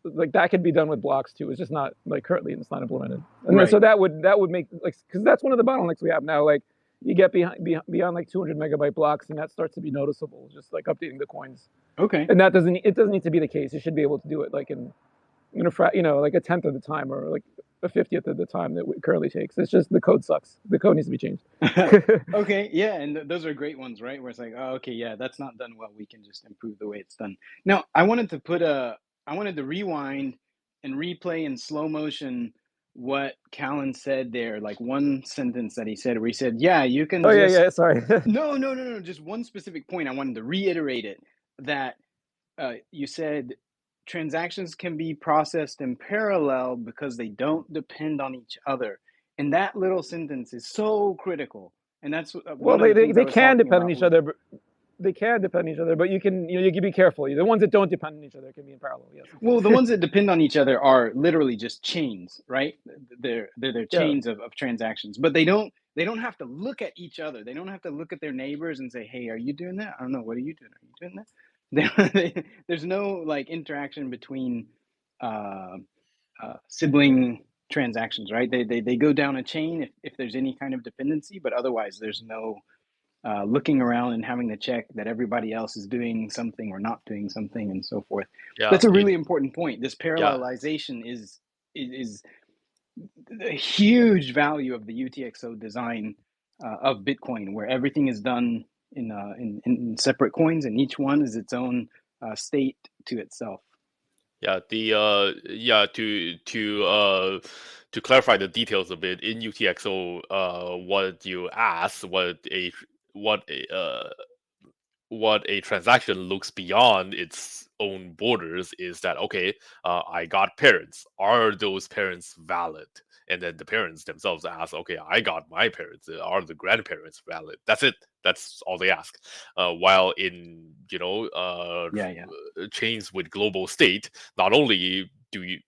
Like that could be done with blocks too. It's just not like currently it's not implemented. And Right. so that would make like because that's one of the bottlenecks we have now. Like you get beyond like 200 megabyte blocks, and that starts to be noticeable. Just like updating the coins. Okay. And it doesn't need to be the case. You should be able to do it like in a like a tenth of the time, or like a 50th of the time that it currently takes. It's just the code sucks. The code needs to be changed. Okay, yeah, and those are great ones, right? Where it's like, oh, okay, yeah, that's not done well. We can just improve the way it's done. Now, I wanted to rewind and replay in slow motion what Callan said there, like one sentence that he said, where he said, "Yeah, you can Oh yeah, just." yeah. Sorry. No. Just one specific point. I wanted to reiterate it that you said transactions can be processed in parallel because they don't depend on each other. And that little sentence is so critical. And that's Well, one of the things I they was can talking depend on about each with, other. But they can depend on each other, but you can be careful. The ones that don't depend on each other can be in parallel. Yes. well, the ones that depend on each other are literally just chains, right? They're Yeah. chains of transactions, but they don't have to look at each other. They don't have to look at their neighbors and say, "Hey, are you doing that? I don't know. What are you doing? Are you doing that?" There's no like interaction between sibling transactions, right? They go down a chain if there's any kind of dependency, but otherwise there's no looking around and having to check that everybody else is doing something or not doing something and so forth. Yeah, That's a really important point. This yeah, parallelization is a huge value of the UTXO design of Bitcoin, where everything is done in separate coins, and each one is its own state to itself. yeah. To clarify the details a bit in UTXO, what you asked, what a transaction looks beyond its own borders is that, okay, I got parents. Are those parents valid? And then the parents themselves ask, okay, I got my parents. Are the grandparents valid? That's it. That's all they ask. While in Yeah. chains with global state, not only do you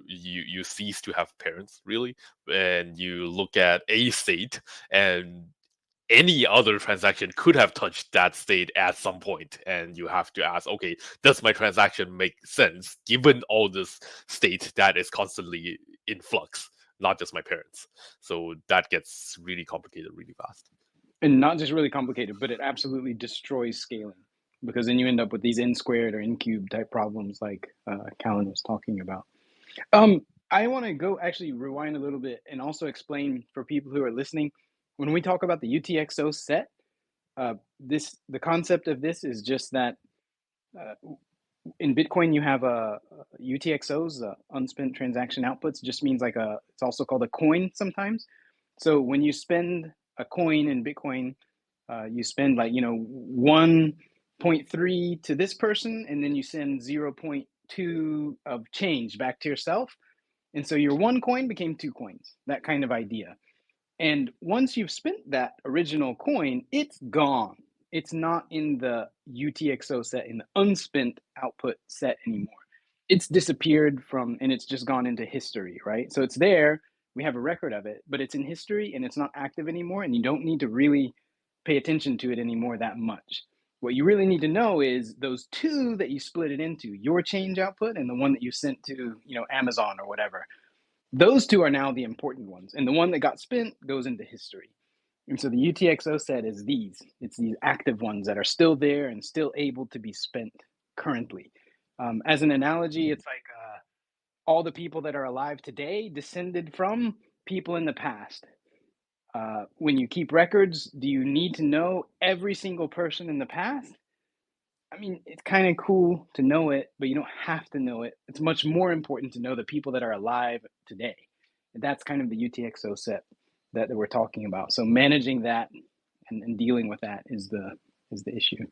you cease to have parents really, and you look at a state, and any other transaction could have touched that state at some point, and you have to ask, okay, does my transaction make sense given all this state that is constantly in flux, not just my parents? So that gets really complicated really fast. And not just really complicated, but it absolutely destroys scaling, because then you end up with these n squared or n cubed type problems like Callan was talking about. I want to go actually rewind a little bit and also explain for people who are listening, when we talk about the UTXO set, the concept of this is just that in Bitcoin you have UTXOs, unspent transaction outputs. Just means like it's also called a coin sometimes. So when you spend a coin in Bitcoin, you spend 1.3 to this person, and then you send 0.2 of change back to yourself. And so your one coin became 2 coins, that kind of idea. And once you've spent that original coin, it's gone. It's not in the UTXO set, in the unspent output set anymore. It's disappeared from, and it's just gone into history, right? So it's there, we have a record of it, but it's in history and it's not active anymore, and you don't need to really pay attention to it anymore that much. What you really need to know is those 2 that you split it into, your change output and the one that you sent to, Amazon or whatever. Those 2 are now the important ones, and the one that got spent goes into history. And so the UTXO set is these. It's these active ones that are still there and still able to be spent currently. As an analogy, it's like all the people that are alive today descended from people in the past. When you keep records, do you need to know every single person in the past? I mean, it's kind of cool to know it, but you don't have to know it. It's much more important to know the people that are alive today. And that's kind of the UTXO set that we're talking about. So managing that and dealing with that is the issue.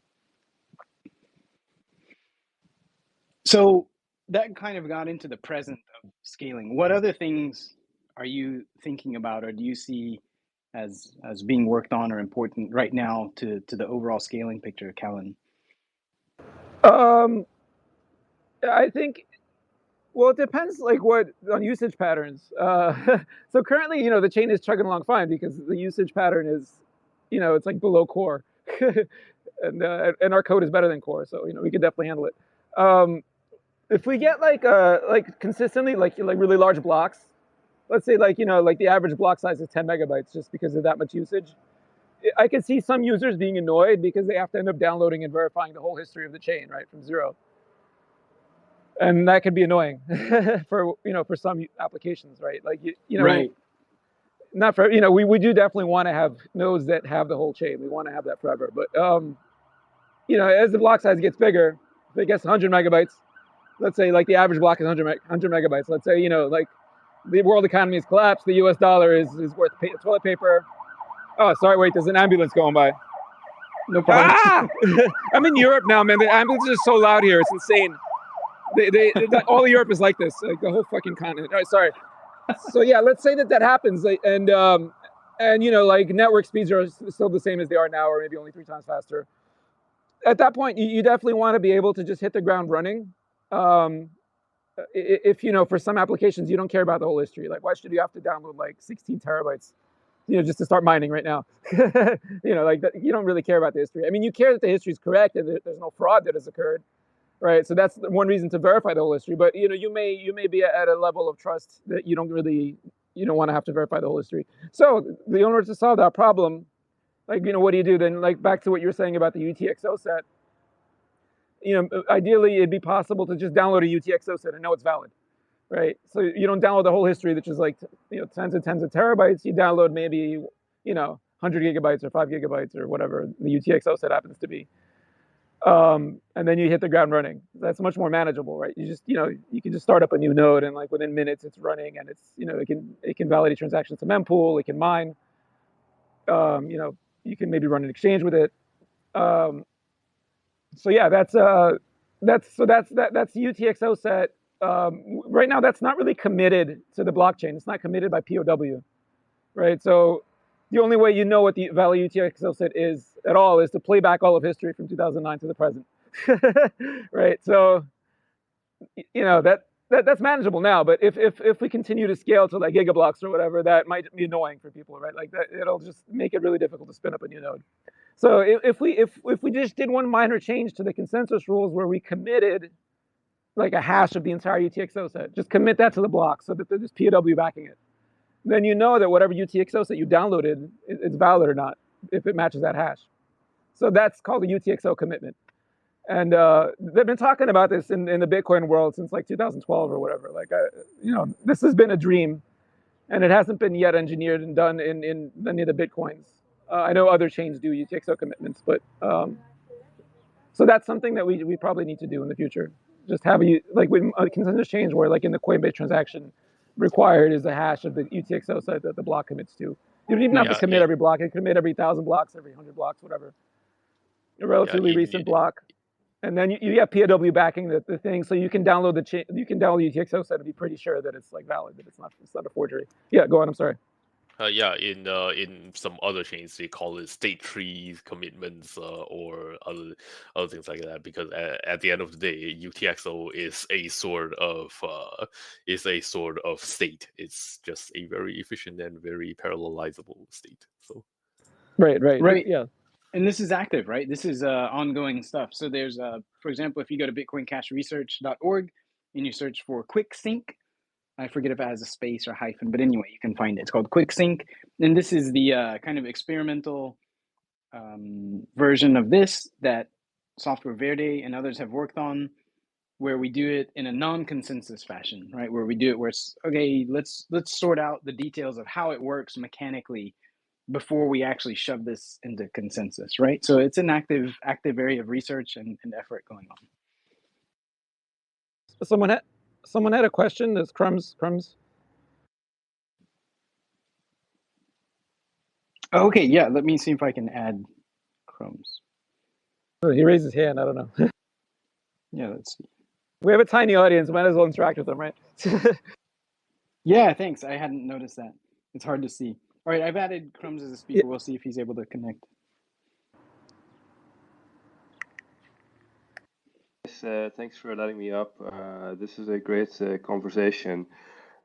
So that kind of got into the present of scaling. What other things are you thinking about, or do you see as being worked on or important right now to the overall scaling picture, Callan? I think, well, it depends on usage patterns. So currently, the chain is chugging along fine because the usage pattern is, it's like below core, and our code is better than core, so we can definitely handle it. If we get consistently really large blocks, let's say the average block size is 10 megabytes just because of that much usage, I could see some users being annoyed because they have to end up downloading and verifying the whole history of the chain, right, from zero. and that can be annoying for for some applications, right? Like Right. not for we do definitely want to have nodes that have the whole chain. We want to have that forever, but as the block size gets bigger, if it gets 100 megabytes, let's say like the average block is 100 megabytes. Let's say like the world economy has collapsed, the U.S. dollar is worth toilet paper. Oh, sorry, wait, there's an ambulance going by. No problem. Ah! I'm in Europe now, man. The ambulance is so loud here; it's insane. All of Europe is like this, like the whole fucking continent. All right, sorry. So yeah, let's say that happens, and like network speeds are still the same as they are now, or maybe only 3 times faster. At that point, you definitely want to be able to just hit the ground running. If for some applications you don't care about the whole history, like why should you have to download like 16 terabytes, just to start mining right now? Like that, you don't really care about the history. I mean, you care that the history is correct and there's no fraud that has occurred, right? So that's one reason to verify the whole history. But you may be at a level of trust that you don't want to have to verify the whole history. So in order to solve that problem, like what do you do then? Like back to what you were saying about the UTXO set. Ideally it'd be possible to just download a UTXO set and know it's valid, right? So you don't download the whole history, which is like tens and tens of terabytes. You download maybe 100 gigabytes or 5 gigabytes or whatever the UTXO set happens to be, and then you hit the ground running. That's much more manageable, right? You just you can just start up a new node and like within minutes it's running, and it's it can validate transactions to mempool, it can mine, you can maybe run an exchange with it. So yeah, that's the UTXO set. Right now, that's not really committed to the blockchain. It's not committed by POW, right? So the only way you know what the valid UTXO set is at all is to play back all of history from 2009 to the present, right? So that's manageable now. But if we continue to scale to like gigablocks or whatever, that might be annoying for people, right? Like that, it'll just make it really difficult to spin up a new node. So if we just did one minor change to the consensus rules where we committed like a hash of the entire UTXO set, just commit that to the block so that there's POW backing it, then that whatever UTXO set you downloaded, it's valid or not if it matches that hash. So that's called a UTXO commitment. And they've been talking about this in the Bitcoin world since like 2012 or whatever. Like, this has been a dream, and it hasn't been yet engineered and done in any of the Bitcoins. I know other chains do UTXO commitments, but so that's something that we probably need to do in the future. Just have a consensus change where, like in the Coinbase transaction, required is a hash of the UTXO set that the block commits to. You don't even have to commit every block. You can commit every 1,000 blocks, every 100 blocks, whatever. A relatively recent block, and then you have POW backing the thing, so you can download UTXO set and be pretty sure that it's like valid, that it's not a forgery. Yeah, go on. I'm sorry. In some other chains they call it state trees commitments or other things like that, because at the end of the day UTXO is a sort of state. It's just a very efficient and very parallelizable state. So right, yeah. And this is active, right? This is ongoing stuff. So there's for example, if you go to bitcoincashresearch.org and you search for QuickSync, I forget if it has a space or hyphen, but anyway, you can find it. It's called QuickSync. And this is the kind of experimental version of this that Software Verde and others have worked on, where we do it in a non-consensus fashion, right? Where we do it where it's, okay, let's sort out the details of how it works mechanically before we actually shove this into consensus, right? So it's an active area of research and effort going on. Someone had a question. There's Crumbs. Okay, yeah. Let me see if I can add Crumbs. Oh, he raised his hand. I don't know. Yeah, let's see. We have a tiny audience. Might as well interact with them, right? Yeah, thanks. I hadn't noticed that. It's hard to see. All right, I've added Crumbs as a speaker. Yeah. We'll see if he's able to connect. Thanks for letting me up. This is a great conversation.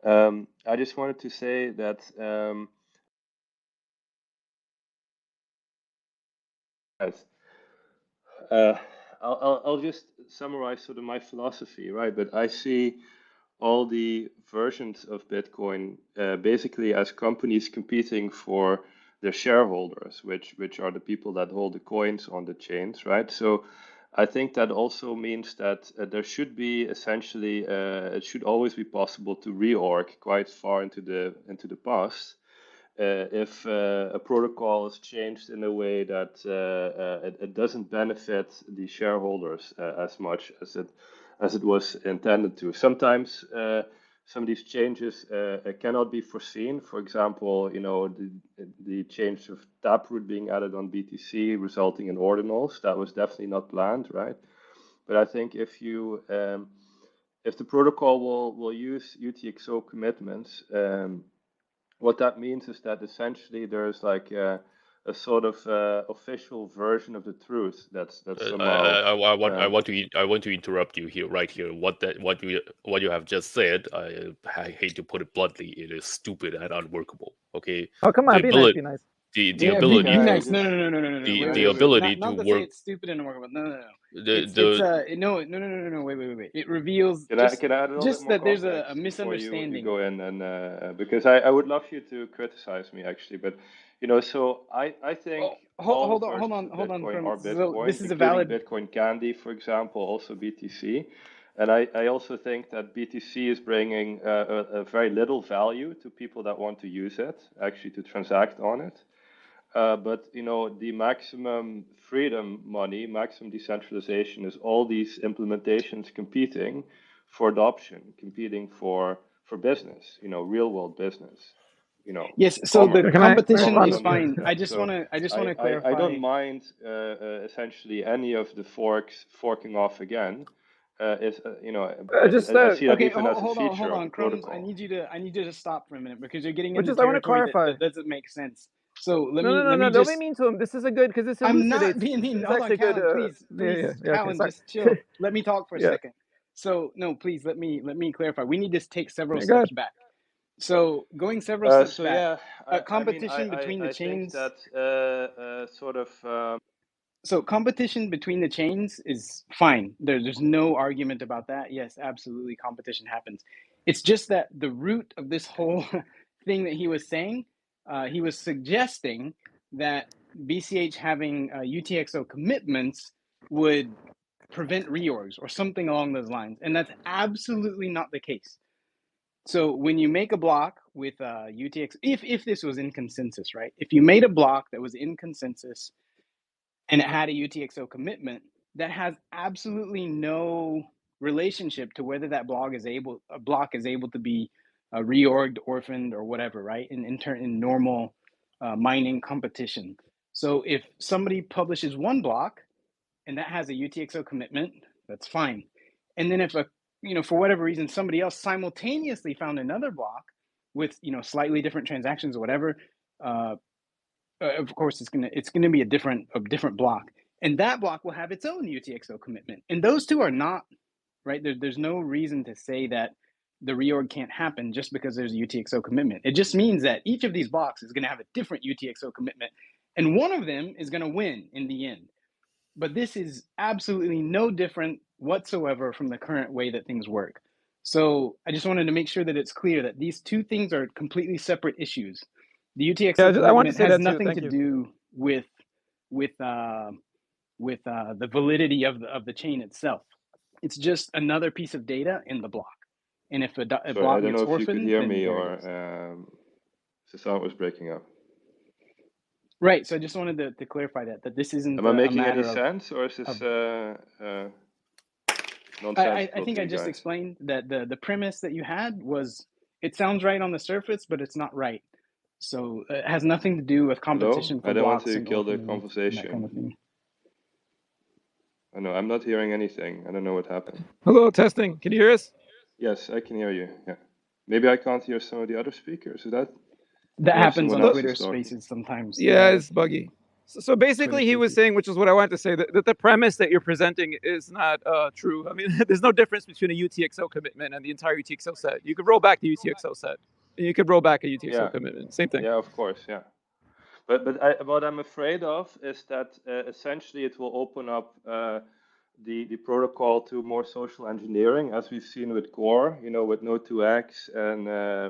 I just wanted to say that I'll just summarize sort of my philosophy, right? But I see all the versions of Bitcoin basically as companies competing for their shareholders, which are the people that hold the coins on the chains, right? So I think that also means that there should be essentially it should always be possible to reorg quite far into the past if a protocol is changed in a way that it doesn't benefit the shareholders as much as it was intended to. Sometimes some of these changes cannot be foreseen. For example, the change of Taproot being added on BTC resulting in ordinals, that was definitely not planned, right? But I think if the protocol will use UTXO commitments, what that means is that essentially there's like a sort of official version of the truth that's somehow. I want to interrupt you here, right here. What you have just said, I hate to put it bluntly, it is stupid and unworkable. Okay. Oh, come on, be nice, be nice. The ability. Be nice. No. The ability not to to say work. it's stupid and unworkable. No. The No. Wait. It reveals Can I add a little just bit more that there's a context before misunderstanding. you go in and because I would love you to criticize me actually, but so I think hold on. Bitcoin, this is a including valid Bitcoin Candy, for example, also BTC. And I also think that BTC is bringing a very little value to people that want to use it, actually to transact on it. But the maximum freedom money, maximum decentralization is all these implementations competing for adoption, competing for business, real world business. Yes, so the competition is So- fine. so I just want to clarify. I don't mind essentially any of the forking off again. I see that Okay, even as a hold feature on, of the Crumbs. protocol. I need you to stop for a minute because you're getting Which into is, I want to territory clarify. that doesn't make sense. So let No, me don't just. be mean to him. This is a good because this I'm elucidates. not being mean. It's Hold on, actually good. Callan, please, yeah, Callan, okay, just chill. Let me talk for a Yeah. second. So no, please let me clarify. We need to take several Yeah, go steps back. So going several steps So back. yeah, Competition between the I chains. think that sort of. So competition between the chains is fine. There's no argument about that. Yes, absolutely, competition happens. It's just that the root of this whole thing that he was saying, he was suggesting that BCH having UTXO commitments would prevent reorgs or something along those lines, and that's absolutely not the case. So when you make a block with UTX, if this was in consensus, right? If you made a block that was in consensus and it had a UTXO commitment, that has absolutely no relationship to whether that block is able to be reorged, orphaned, or whatever, right? In normal mining competition. So if somebody publishes one block and that has a UTXO commitment, that's fine. And then if for whatever reason somebody else simultaneously found another block with slightly different transactions or whatever, of course it's gonna be a different block, and that block will have its own UTXO commitment, and those two are not right. There's no reason to say that the reorg can't happen just because there's a UTXO commitment. It just means that each of these blocks is going to have a different UTXO commitment, and one of them is going to win in the end. But this is absolutely no different whatsoever from the current way that things work. So I just wanted to make sure that it's clear that these two things are completely separate issues. The UTXO commitment has nothing to do with the validity of the chain itself. It's just another piece of data in the block. And if a block gets orphaned, I don't know if you could hear me then or the sound was breaking up. Right. So I just wanted to clarify that this isn't. Am I making any sense, or is this nonsense? I think I just explained that the premise that you had was, it sounds right on the surface, but it's not right. So it has nothing to do with competition. Hello? I don't want blocks to and kill the orphaning, conversation. that kind of thing. I know, I'm not hearing anything. I don't know what happened. Hello, testing. Can you hear us? Yes, I can hear you. Yeah. Maybe I can't hear some of the other speakers. Is that? That happens on someone else Twitter is talking? Spaces sometimes. Yeah, it's buggy. So basically, he was Spaces. saying, which is what I wanted to say, that the premise that you're presenting is not true. I mean, there's no difference between a UTXO commitment and the entire UTXO set. You could roll back the UTXO set, and you could roll back a UTXO commitment. Same thing. Yeah, of course. Yeah. But what I'm afraid of is that essentially it will open up the protocol to more social engineering, as we've seen with Core, with Node2x and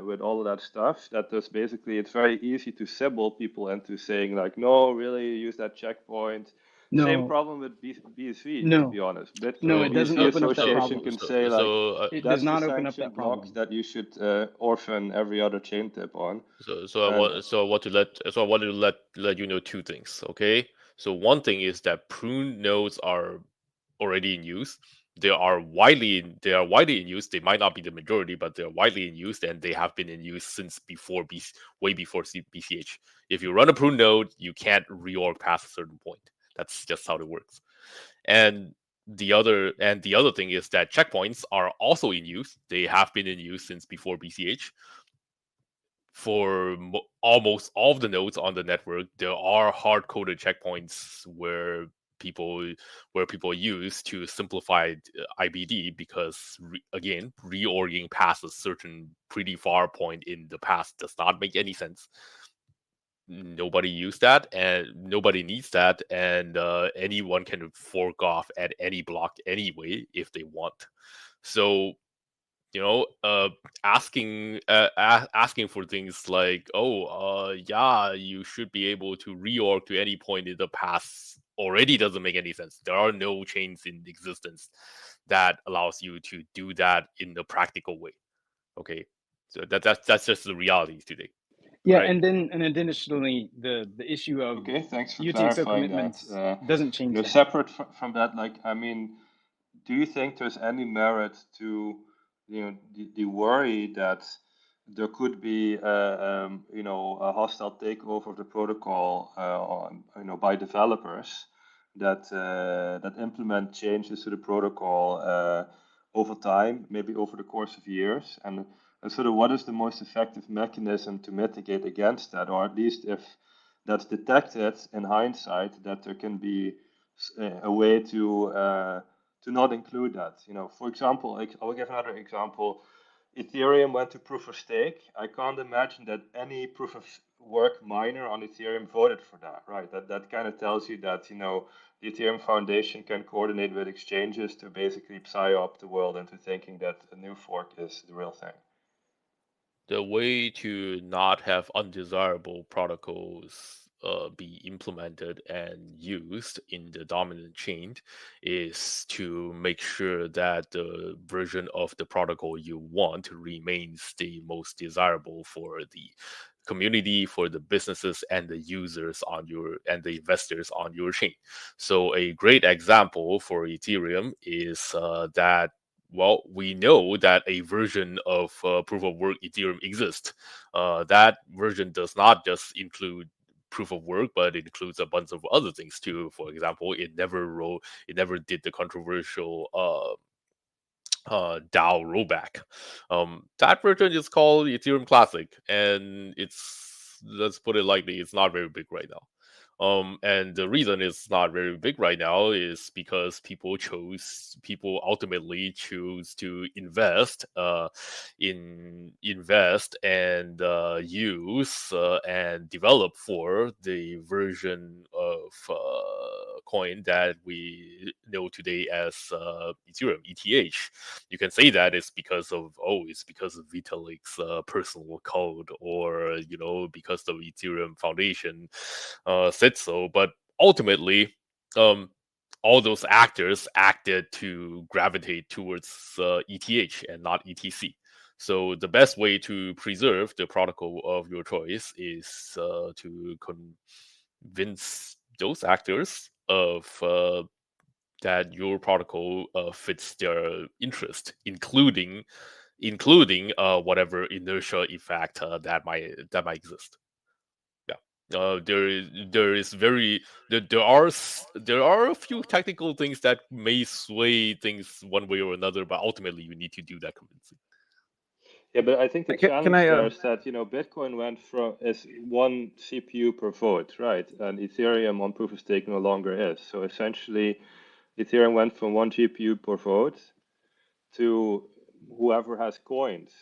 with all of that stuff. That there's basically, it's very easy to sybil people into saying like, no, really use that checkpoint. Same No, problem with BSV, to no, be honest. no, So, it doesn't BSV open up that Association problem. can say like, It does that's the not open up sanction that blocks problem. that you should orphan every other chain tip on. I And want to let you know two things. Okay, so one thing is that prune nodes are already in use. They are widely in use. They might not be the majority, but they're widely in use, and they have been in use since way before BCH. If you run a prune node, you can't reorg past a certain point. That's just how it works. And the other thing is that checkpoints are also in use. They have been in use since before BCH. For almost all of the nodes on the network, there are hard-coded checkpoints where people use to simplify IBD because again, reorging past a certain pretty far point in the past does not make any sense. Nobody used that, and nobody needs that, and anyone can fork off at any block anyway if they want. So asking for things like, yeah, you should be able to reorg to any point in the past already doesn't make any sense. There are no chains in existence that allows you to do that in a practical way. Okay, so that's just the reality today. Yeah, Right. and then additionally, the issue of okay, thanks for UTXO clarifying commitments that. doesn't change that. Separate from that, like, I mean, do you think there's any merit to the worry that there could be a hostile takeover of the protocol on by developers that that implement changes to the protocol over time, maybe over the course of years, and sort of what is the most effective mechanism to mitigate against that, or at least if that's detected in hindsight, that there can be a way to not include that. For example, I will give another example. Ethereum went to proof of stake. I can't imagine that any proof of work miner on Ethereum voted for that, right? That kind of tells you that the Ethereum Foundation can coordinate with exchanges to basically psyop the world into thinking that a new fork is the real thing. The way to not have undesirable protocols be implemented and used in the dominant chain is to make sure that the version of the protocol you want remains the most desirable for the community, for the businesses and the users and the investors on your chain. So a great example for Ethereum is that, well, we know that a version of proof of work Ethereum exists. That version does not just include proof of work, but it includes a bunch of other things too. For example, it never did the controversial DAO rollback. That version is called Ethereum Classic, and let's put it lightly, it's not very big right now. And the reason it's not very big right now is because people ultimately choose to invest and use and develop for the version of coin that we know today as Ethereum, ETH. You can say that it's because of Vitalik's personal code, or because the Ethereum Foundation said so. But ultimately, all those actors acted to gravitate towards ETH and not ETC. So the best way to preserve the protocol of your choice is to convince those actors of that your protocol fits their interest, including whatever inertia effect that might exist. Yeah, there are a few technical things that may sway things one way or another, but ultimately you need to do that convincing. Yeah, but I think the Can challenge I? there is that Bitcoin went from as one CPU per vote, right? And Ethereum on proof of stake no longer is. So essentially, Ethereum went from one GPU per vote to whoever has coins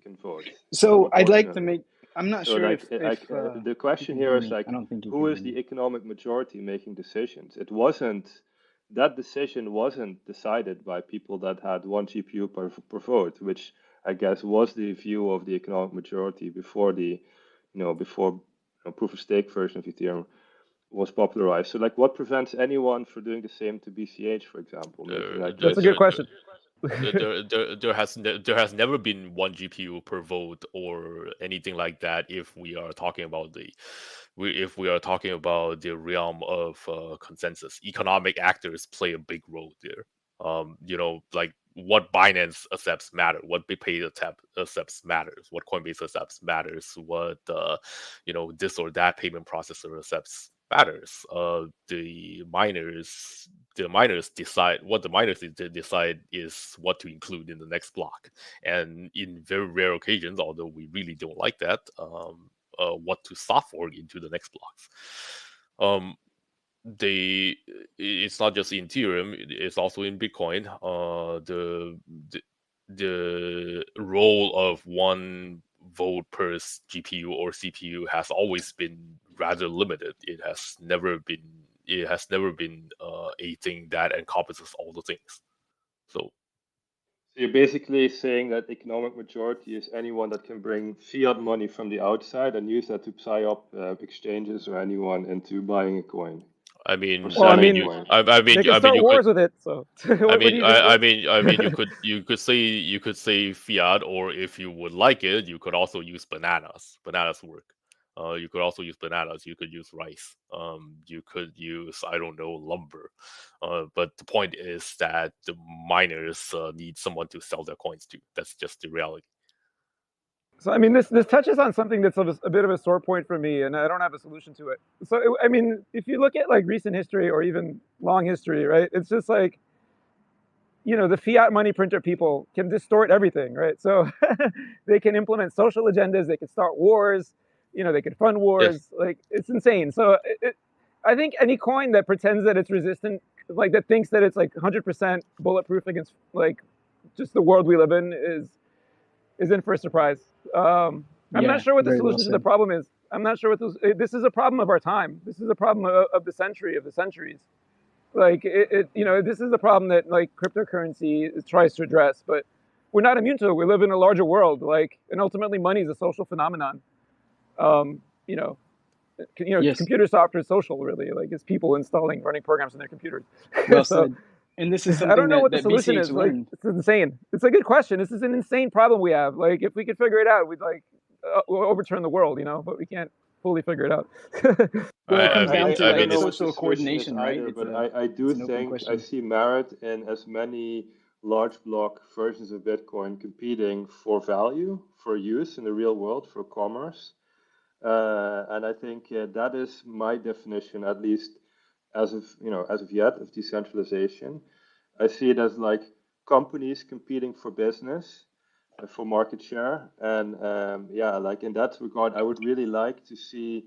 can vote. So I'd like to Proportionally. make. I'm not So sure like, if the you question can here hear is me. like, I don't think you who can is hear the me. economic majority making decisions? That decision wasn't decided by people that had one GPU per vote, which I guess was the view of the economic majority before proof of stake version of Ethereum was popularized. So like, what prevents anyone from doing the same to BCH, for example? Making like That's a good question. There has never been one GPU per vote or anything like that. If we are talking about the realm of consensus, economic actors play a big role there. Like what Binance accepts matter, what BitPay accepts matters, what Coinbase accepts matters, what this or that payment processor accepts matters. The miners decide what the miners decide is what to include in the next block, and in very rare occasions, although we really don't like that, what to soft fork into the next blocks. It's not just in Ethereum; it's also in Bitcoin. The role of one vote per GPU or CPU has always been rather limited. It has never been a thing that encompasses all the things. So you're basically saying that economic majority is anyone that can bring fiat money from the outside and use that to psy up exchanges or anyone into buying a coin. I mean, Or Well, I selling mean, a coin. they can start you wars could. with it. So I what do mean, you think? you could say fiat, or if you would like it, you could also use bananas. Bananas work. You could also use bananas. You could use rice. You could use, I don't know, lumber. But the point is that the miners need someone to sell their coins to. That's just the reality. So I mean, this touches on something that's a bit of a sore point for me, and I don't have a solution to it. So I mean, if you look at like recent history or even long history, right? It's just like, the fiat money printer people can distort everything, right? So they can implement social agendas, they can start wars, they can fund wars. Like it's insane. So I think any coin that pretends that it's resistant, like that thinks that it's like 100% bulletproof against like just the world we live in, is in for a surprise. I'm not sure what the solution to the problem is. I'm not sure what this is a problem of our time. This is a problem of the century, of the centuries. Like this is the problem that like cryptocurrency tries to address, but we're not immune to it. We live in a larger world, and ultimately money is a social phenomenon. Yes. Computer software is social, really. Like it's people running programs on their computers. Well So, said. And this is something I don't know what the that solution BCH is. Like, learned. it's insane. It's a good question. This is an insane problem we have. Like, if we could figure it out, we'd we'll overturn the world, but we can't fully figure it out. Well, it comes down to I like don't know what the social solution coordination, is right? either, It's but a I do it's an open think I question. see merit in as many large block versions of Bitcoin competing for value, for use in the real world, for commerce. And I think that is my definition, at least as of yet, of decentralization. I see it as like companies competing for business, for market share, and like in that regard, I would really like to see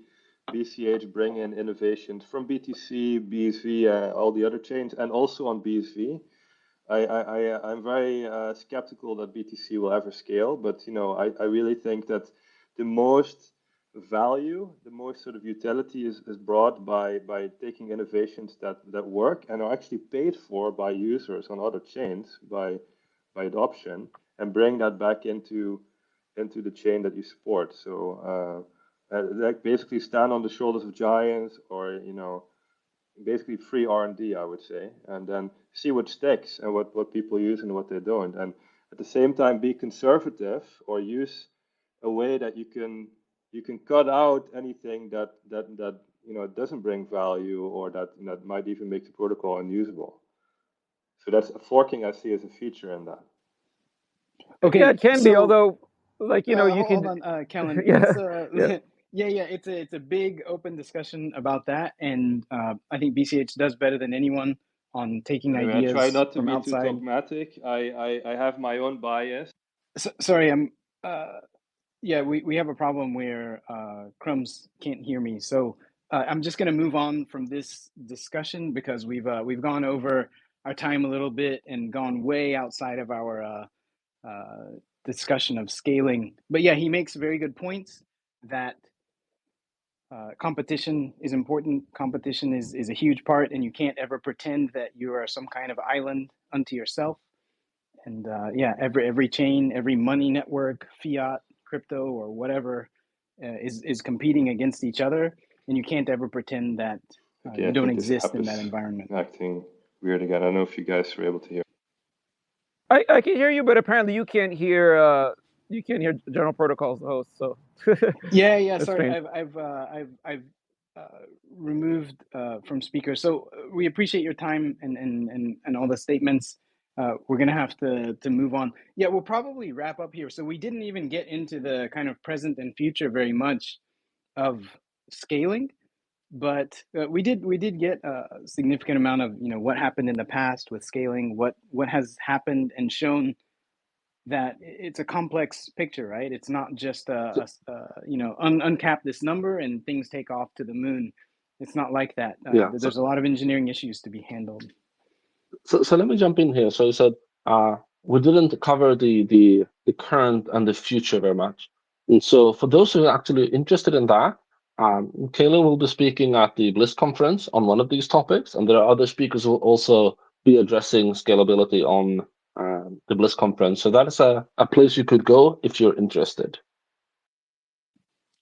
BCH bring in innovations from BTC, BSV, all the other chains, and also on BSV. I'm very skeptical that BTC will ever scale, but I really think that the most value, the most sort of utility is brought by taking innovations that work and are actually paid for by users on other chains by adoption, and bring that back into the chain that you support. So like basically stand on the shoulders of giants, or basically free R&D, I would say, and then see what sticks and what people use and what they don't, and at the same time be conservative, or use a way that you can cut out anything that doesn't bring value, or that might even make the protocol unusable. So that's a forking I see as a feature in that. Okay, yeah, it can be. so Although, like you hold can. on, Kellen. Yeah, Yeah. It's a big open discussion about that, and I think BCH does better than anyone on taking Anyway, I try ideas not to from be too outside. dogmatic. I have my own bias. Sorry, yeah, we have a problem where Crumbs can't hear me, so I'm just going to move on from this discussion because we've gone over our time a little bit and gone way outside of our discussion of scaling. But yeah, he makes very good points that competition is important. Competition is a huge part, and you can't ever pretend that you are some kind of island unto yourself. And yeah, every chain, every money network, fiat, crypto, or whatever is competing against each other. and you can't ever pretend that Okay, you I don't think this exist app in that is environment. acting weird again. I don't know if you guys were able to hear. I can hear you, but apparently you can't hear General Protocol's host. So Yeah, yeah. that's Sorry, strange. I've removed from speaker. So we appreciate your time and all the statements. We're gonna have to move on. Yeah, we'll probably wrap up here. So we didn't even get into the kind of present and future very much of scaling, but we did get a significant amount of what happened in the past with scaling, what has happened, and shown that it's a complex picture, right? It's not just uncap this number and things take off to the moon. It's not like that. Yeah. There's a lot of engineering issues to be handled. So let me jump in here. So you said we didn't cover the current and the future very much. And so for those who are actually interested in that, Kayla will be speaking at the Bliss conference on one of these topics, and there are other speakers who will also be addressing scalability on the Bliss conference. So that is a place you could go if you're interested.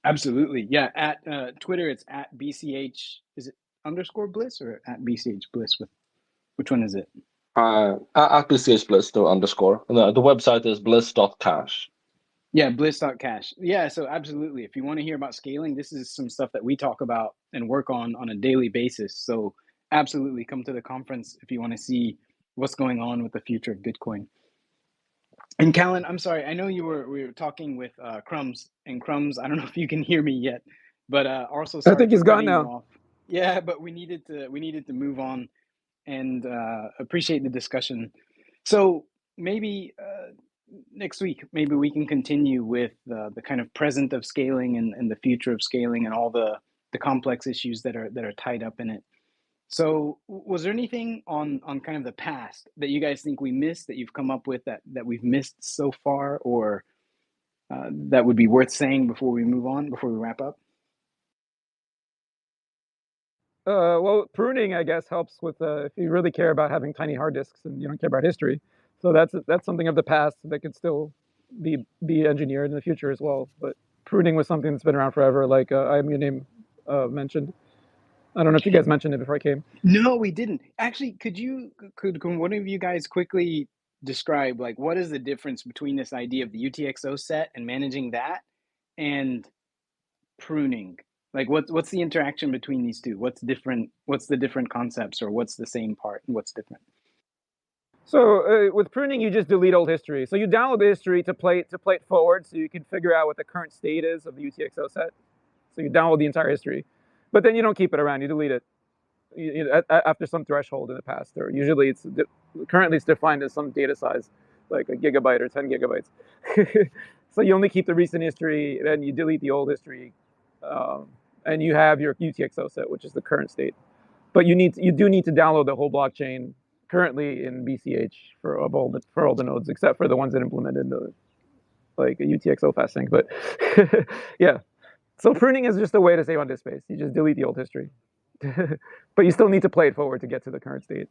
Absolutely. Yeah. At Twitter, it's at BCH. Is it _ Bliss or at BCH Bliss? Which one is it? At BCH Bliss, no underscore. And the website is bliss.cash. Yeah, bliss.cash. Yeah, so absolutely. If you want to hear about scaling, this is some stuff that we talk about and work on a daily basis. So absolutely come to the conference if you want to see what's going on with the future of Bitcoin. And Callan, I'm sorry, I know we were talking with Crumbs, and Crumbs, I don't know if you can hear me yet, but also I sorry think for he's gone cutting you now. off. Yeah, but we needed to move on, and appreciate the discussion. So maybe next week, maybe we can continue with the kind of present of scaling and the future of scaling and all the complex issues that are tied up in it. So was there anything on kind of the past that you guys think we missed, that you've come up with that we've missed so far, or that would be worth saying before we move on, before we wrap up? Well, pruning, I guess, helps with if you really care about having tiny hard disks and you don't care about history. So that's something of the past that could still be engineered in the future as well. But pruning was something that's been around forever, like IMUName mentioned. I don't know if you guys mentioned it before I came. No, we didn't. Actually, could one of you guys quickly describe, like, what is the difference between this idea of the UTXO set and managing that and pruning? Like, what's the interaction between these two? What's different? What's the different concepts, or what's the same part and what's different? So with pruning, you just delete old history. So you download the history to play it forward, so you can figure out what the current state is of the UTXO set. So you download the entire history, but then you don't keep it around. You delete it after some threshold in the past, or usually currently it's defined as some data size, like a gigabyte or 10 gigabytes. So you only keep the recent history, then you delete the old history, and you have your UTXO set, which is the current state. But you do need to download the whole blockchain currently in BCH for all the nodes, except for the ones that implemented like a UTXO fast sync. But yeah, so pruning is just a way to save on disk space. You just delete the old history. But you still need to play it forward to get to the current state.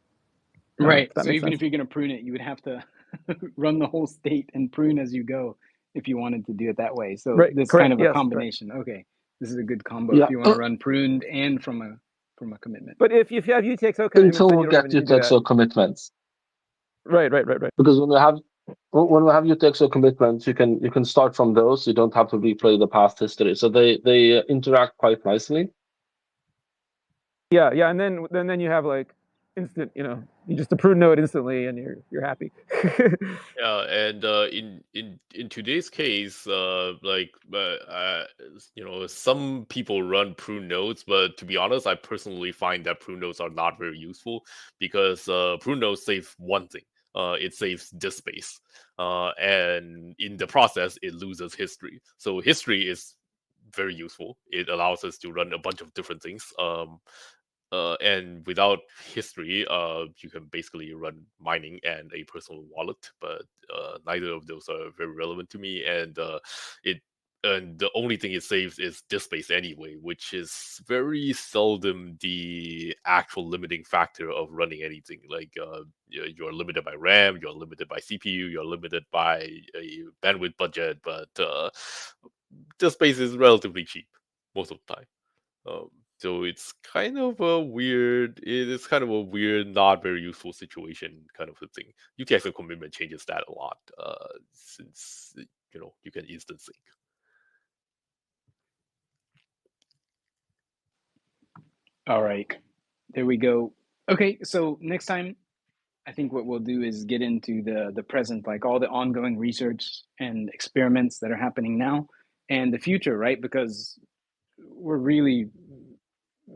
Right. So even if you're going to prune it, you would have to run the whole state and prune as you go if you wanted to do it that way. So right, this correct, kind of a yes, combination. correct. Okay, this is a good combo Yeah. if you want to run pruned and from a commitment. But if you have UTXO commitments, Until then we you don't get have UTXO commitments. Right. Because when we have UTXO commitments, you can start from those. You don't have to replay the past history. So they interact quite nicely. Yeah, and then you have like instant, you just approve node instantly and you're happy. Yeah, and in today's case, some people run prune nodes, but to be honest, I personally find that prune nodes are not very useful because prune nodes save one thing. It saves disk space, and in the process, it loses history. So history is very useful. It allows us to run a bunch of different things. And without history, you can basically run mining and a personal wallet, but neither of those are very relevant to me. And the only thing it saves is disk space anyway, which is very seldom the actual limiting factor of running anything. Like you're limited by RAM, you're limited by CPU, you're limited by a bandwidth budget, but disk space is relatively cheap most of the time. So it's kind of a weird. It is kind of a weird, not very useful situation, kind of a thing. UTXO commitment changes that a lot, since you can instant sync. All right, there we go. Okay, so next time, I think what we'll do is get into the present, like all the ongoing research and experiments that are happening now, and the future, right? Because we're really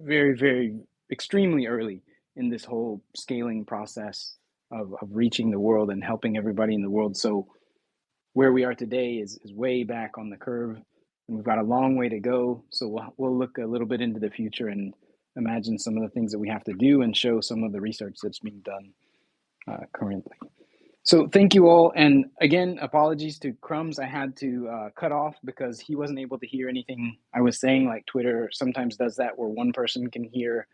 very, very extremely early in this whole scaling process of reaching the world and helping everybody in the world. So where we are today is way back on the curve, and we've got a long way to go. So we'll look a little bit into the future and imagine some of the things that we have to do and show some of the research that's being done currently. So thank you all, and again, apologies to Crumbs. I had to cut off because he wasn't able to hear anything I was saying. Like Twitter sometimes does that, where one person can hear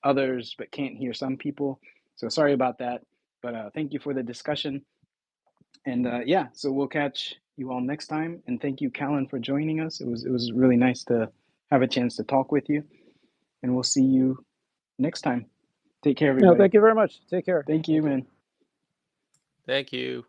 others but can't hear some people. So sorry about that, but thank you for the discussion. And yeah, so we'll catch you all next time. And thank you, Callan, for joining us. It was really nice to have a chance to talk with you. And we'll see you next time. Take care, everybody. No, thank you very much. Take care. Thank you, man. Thank you.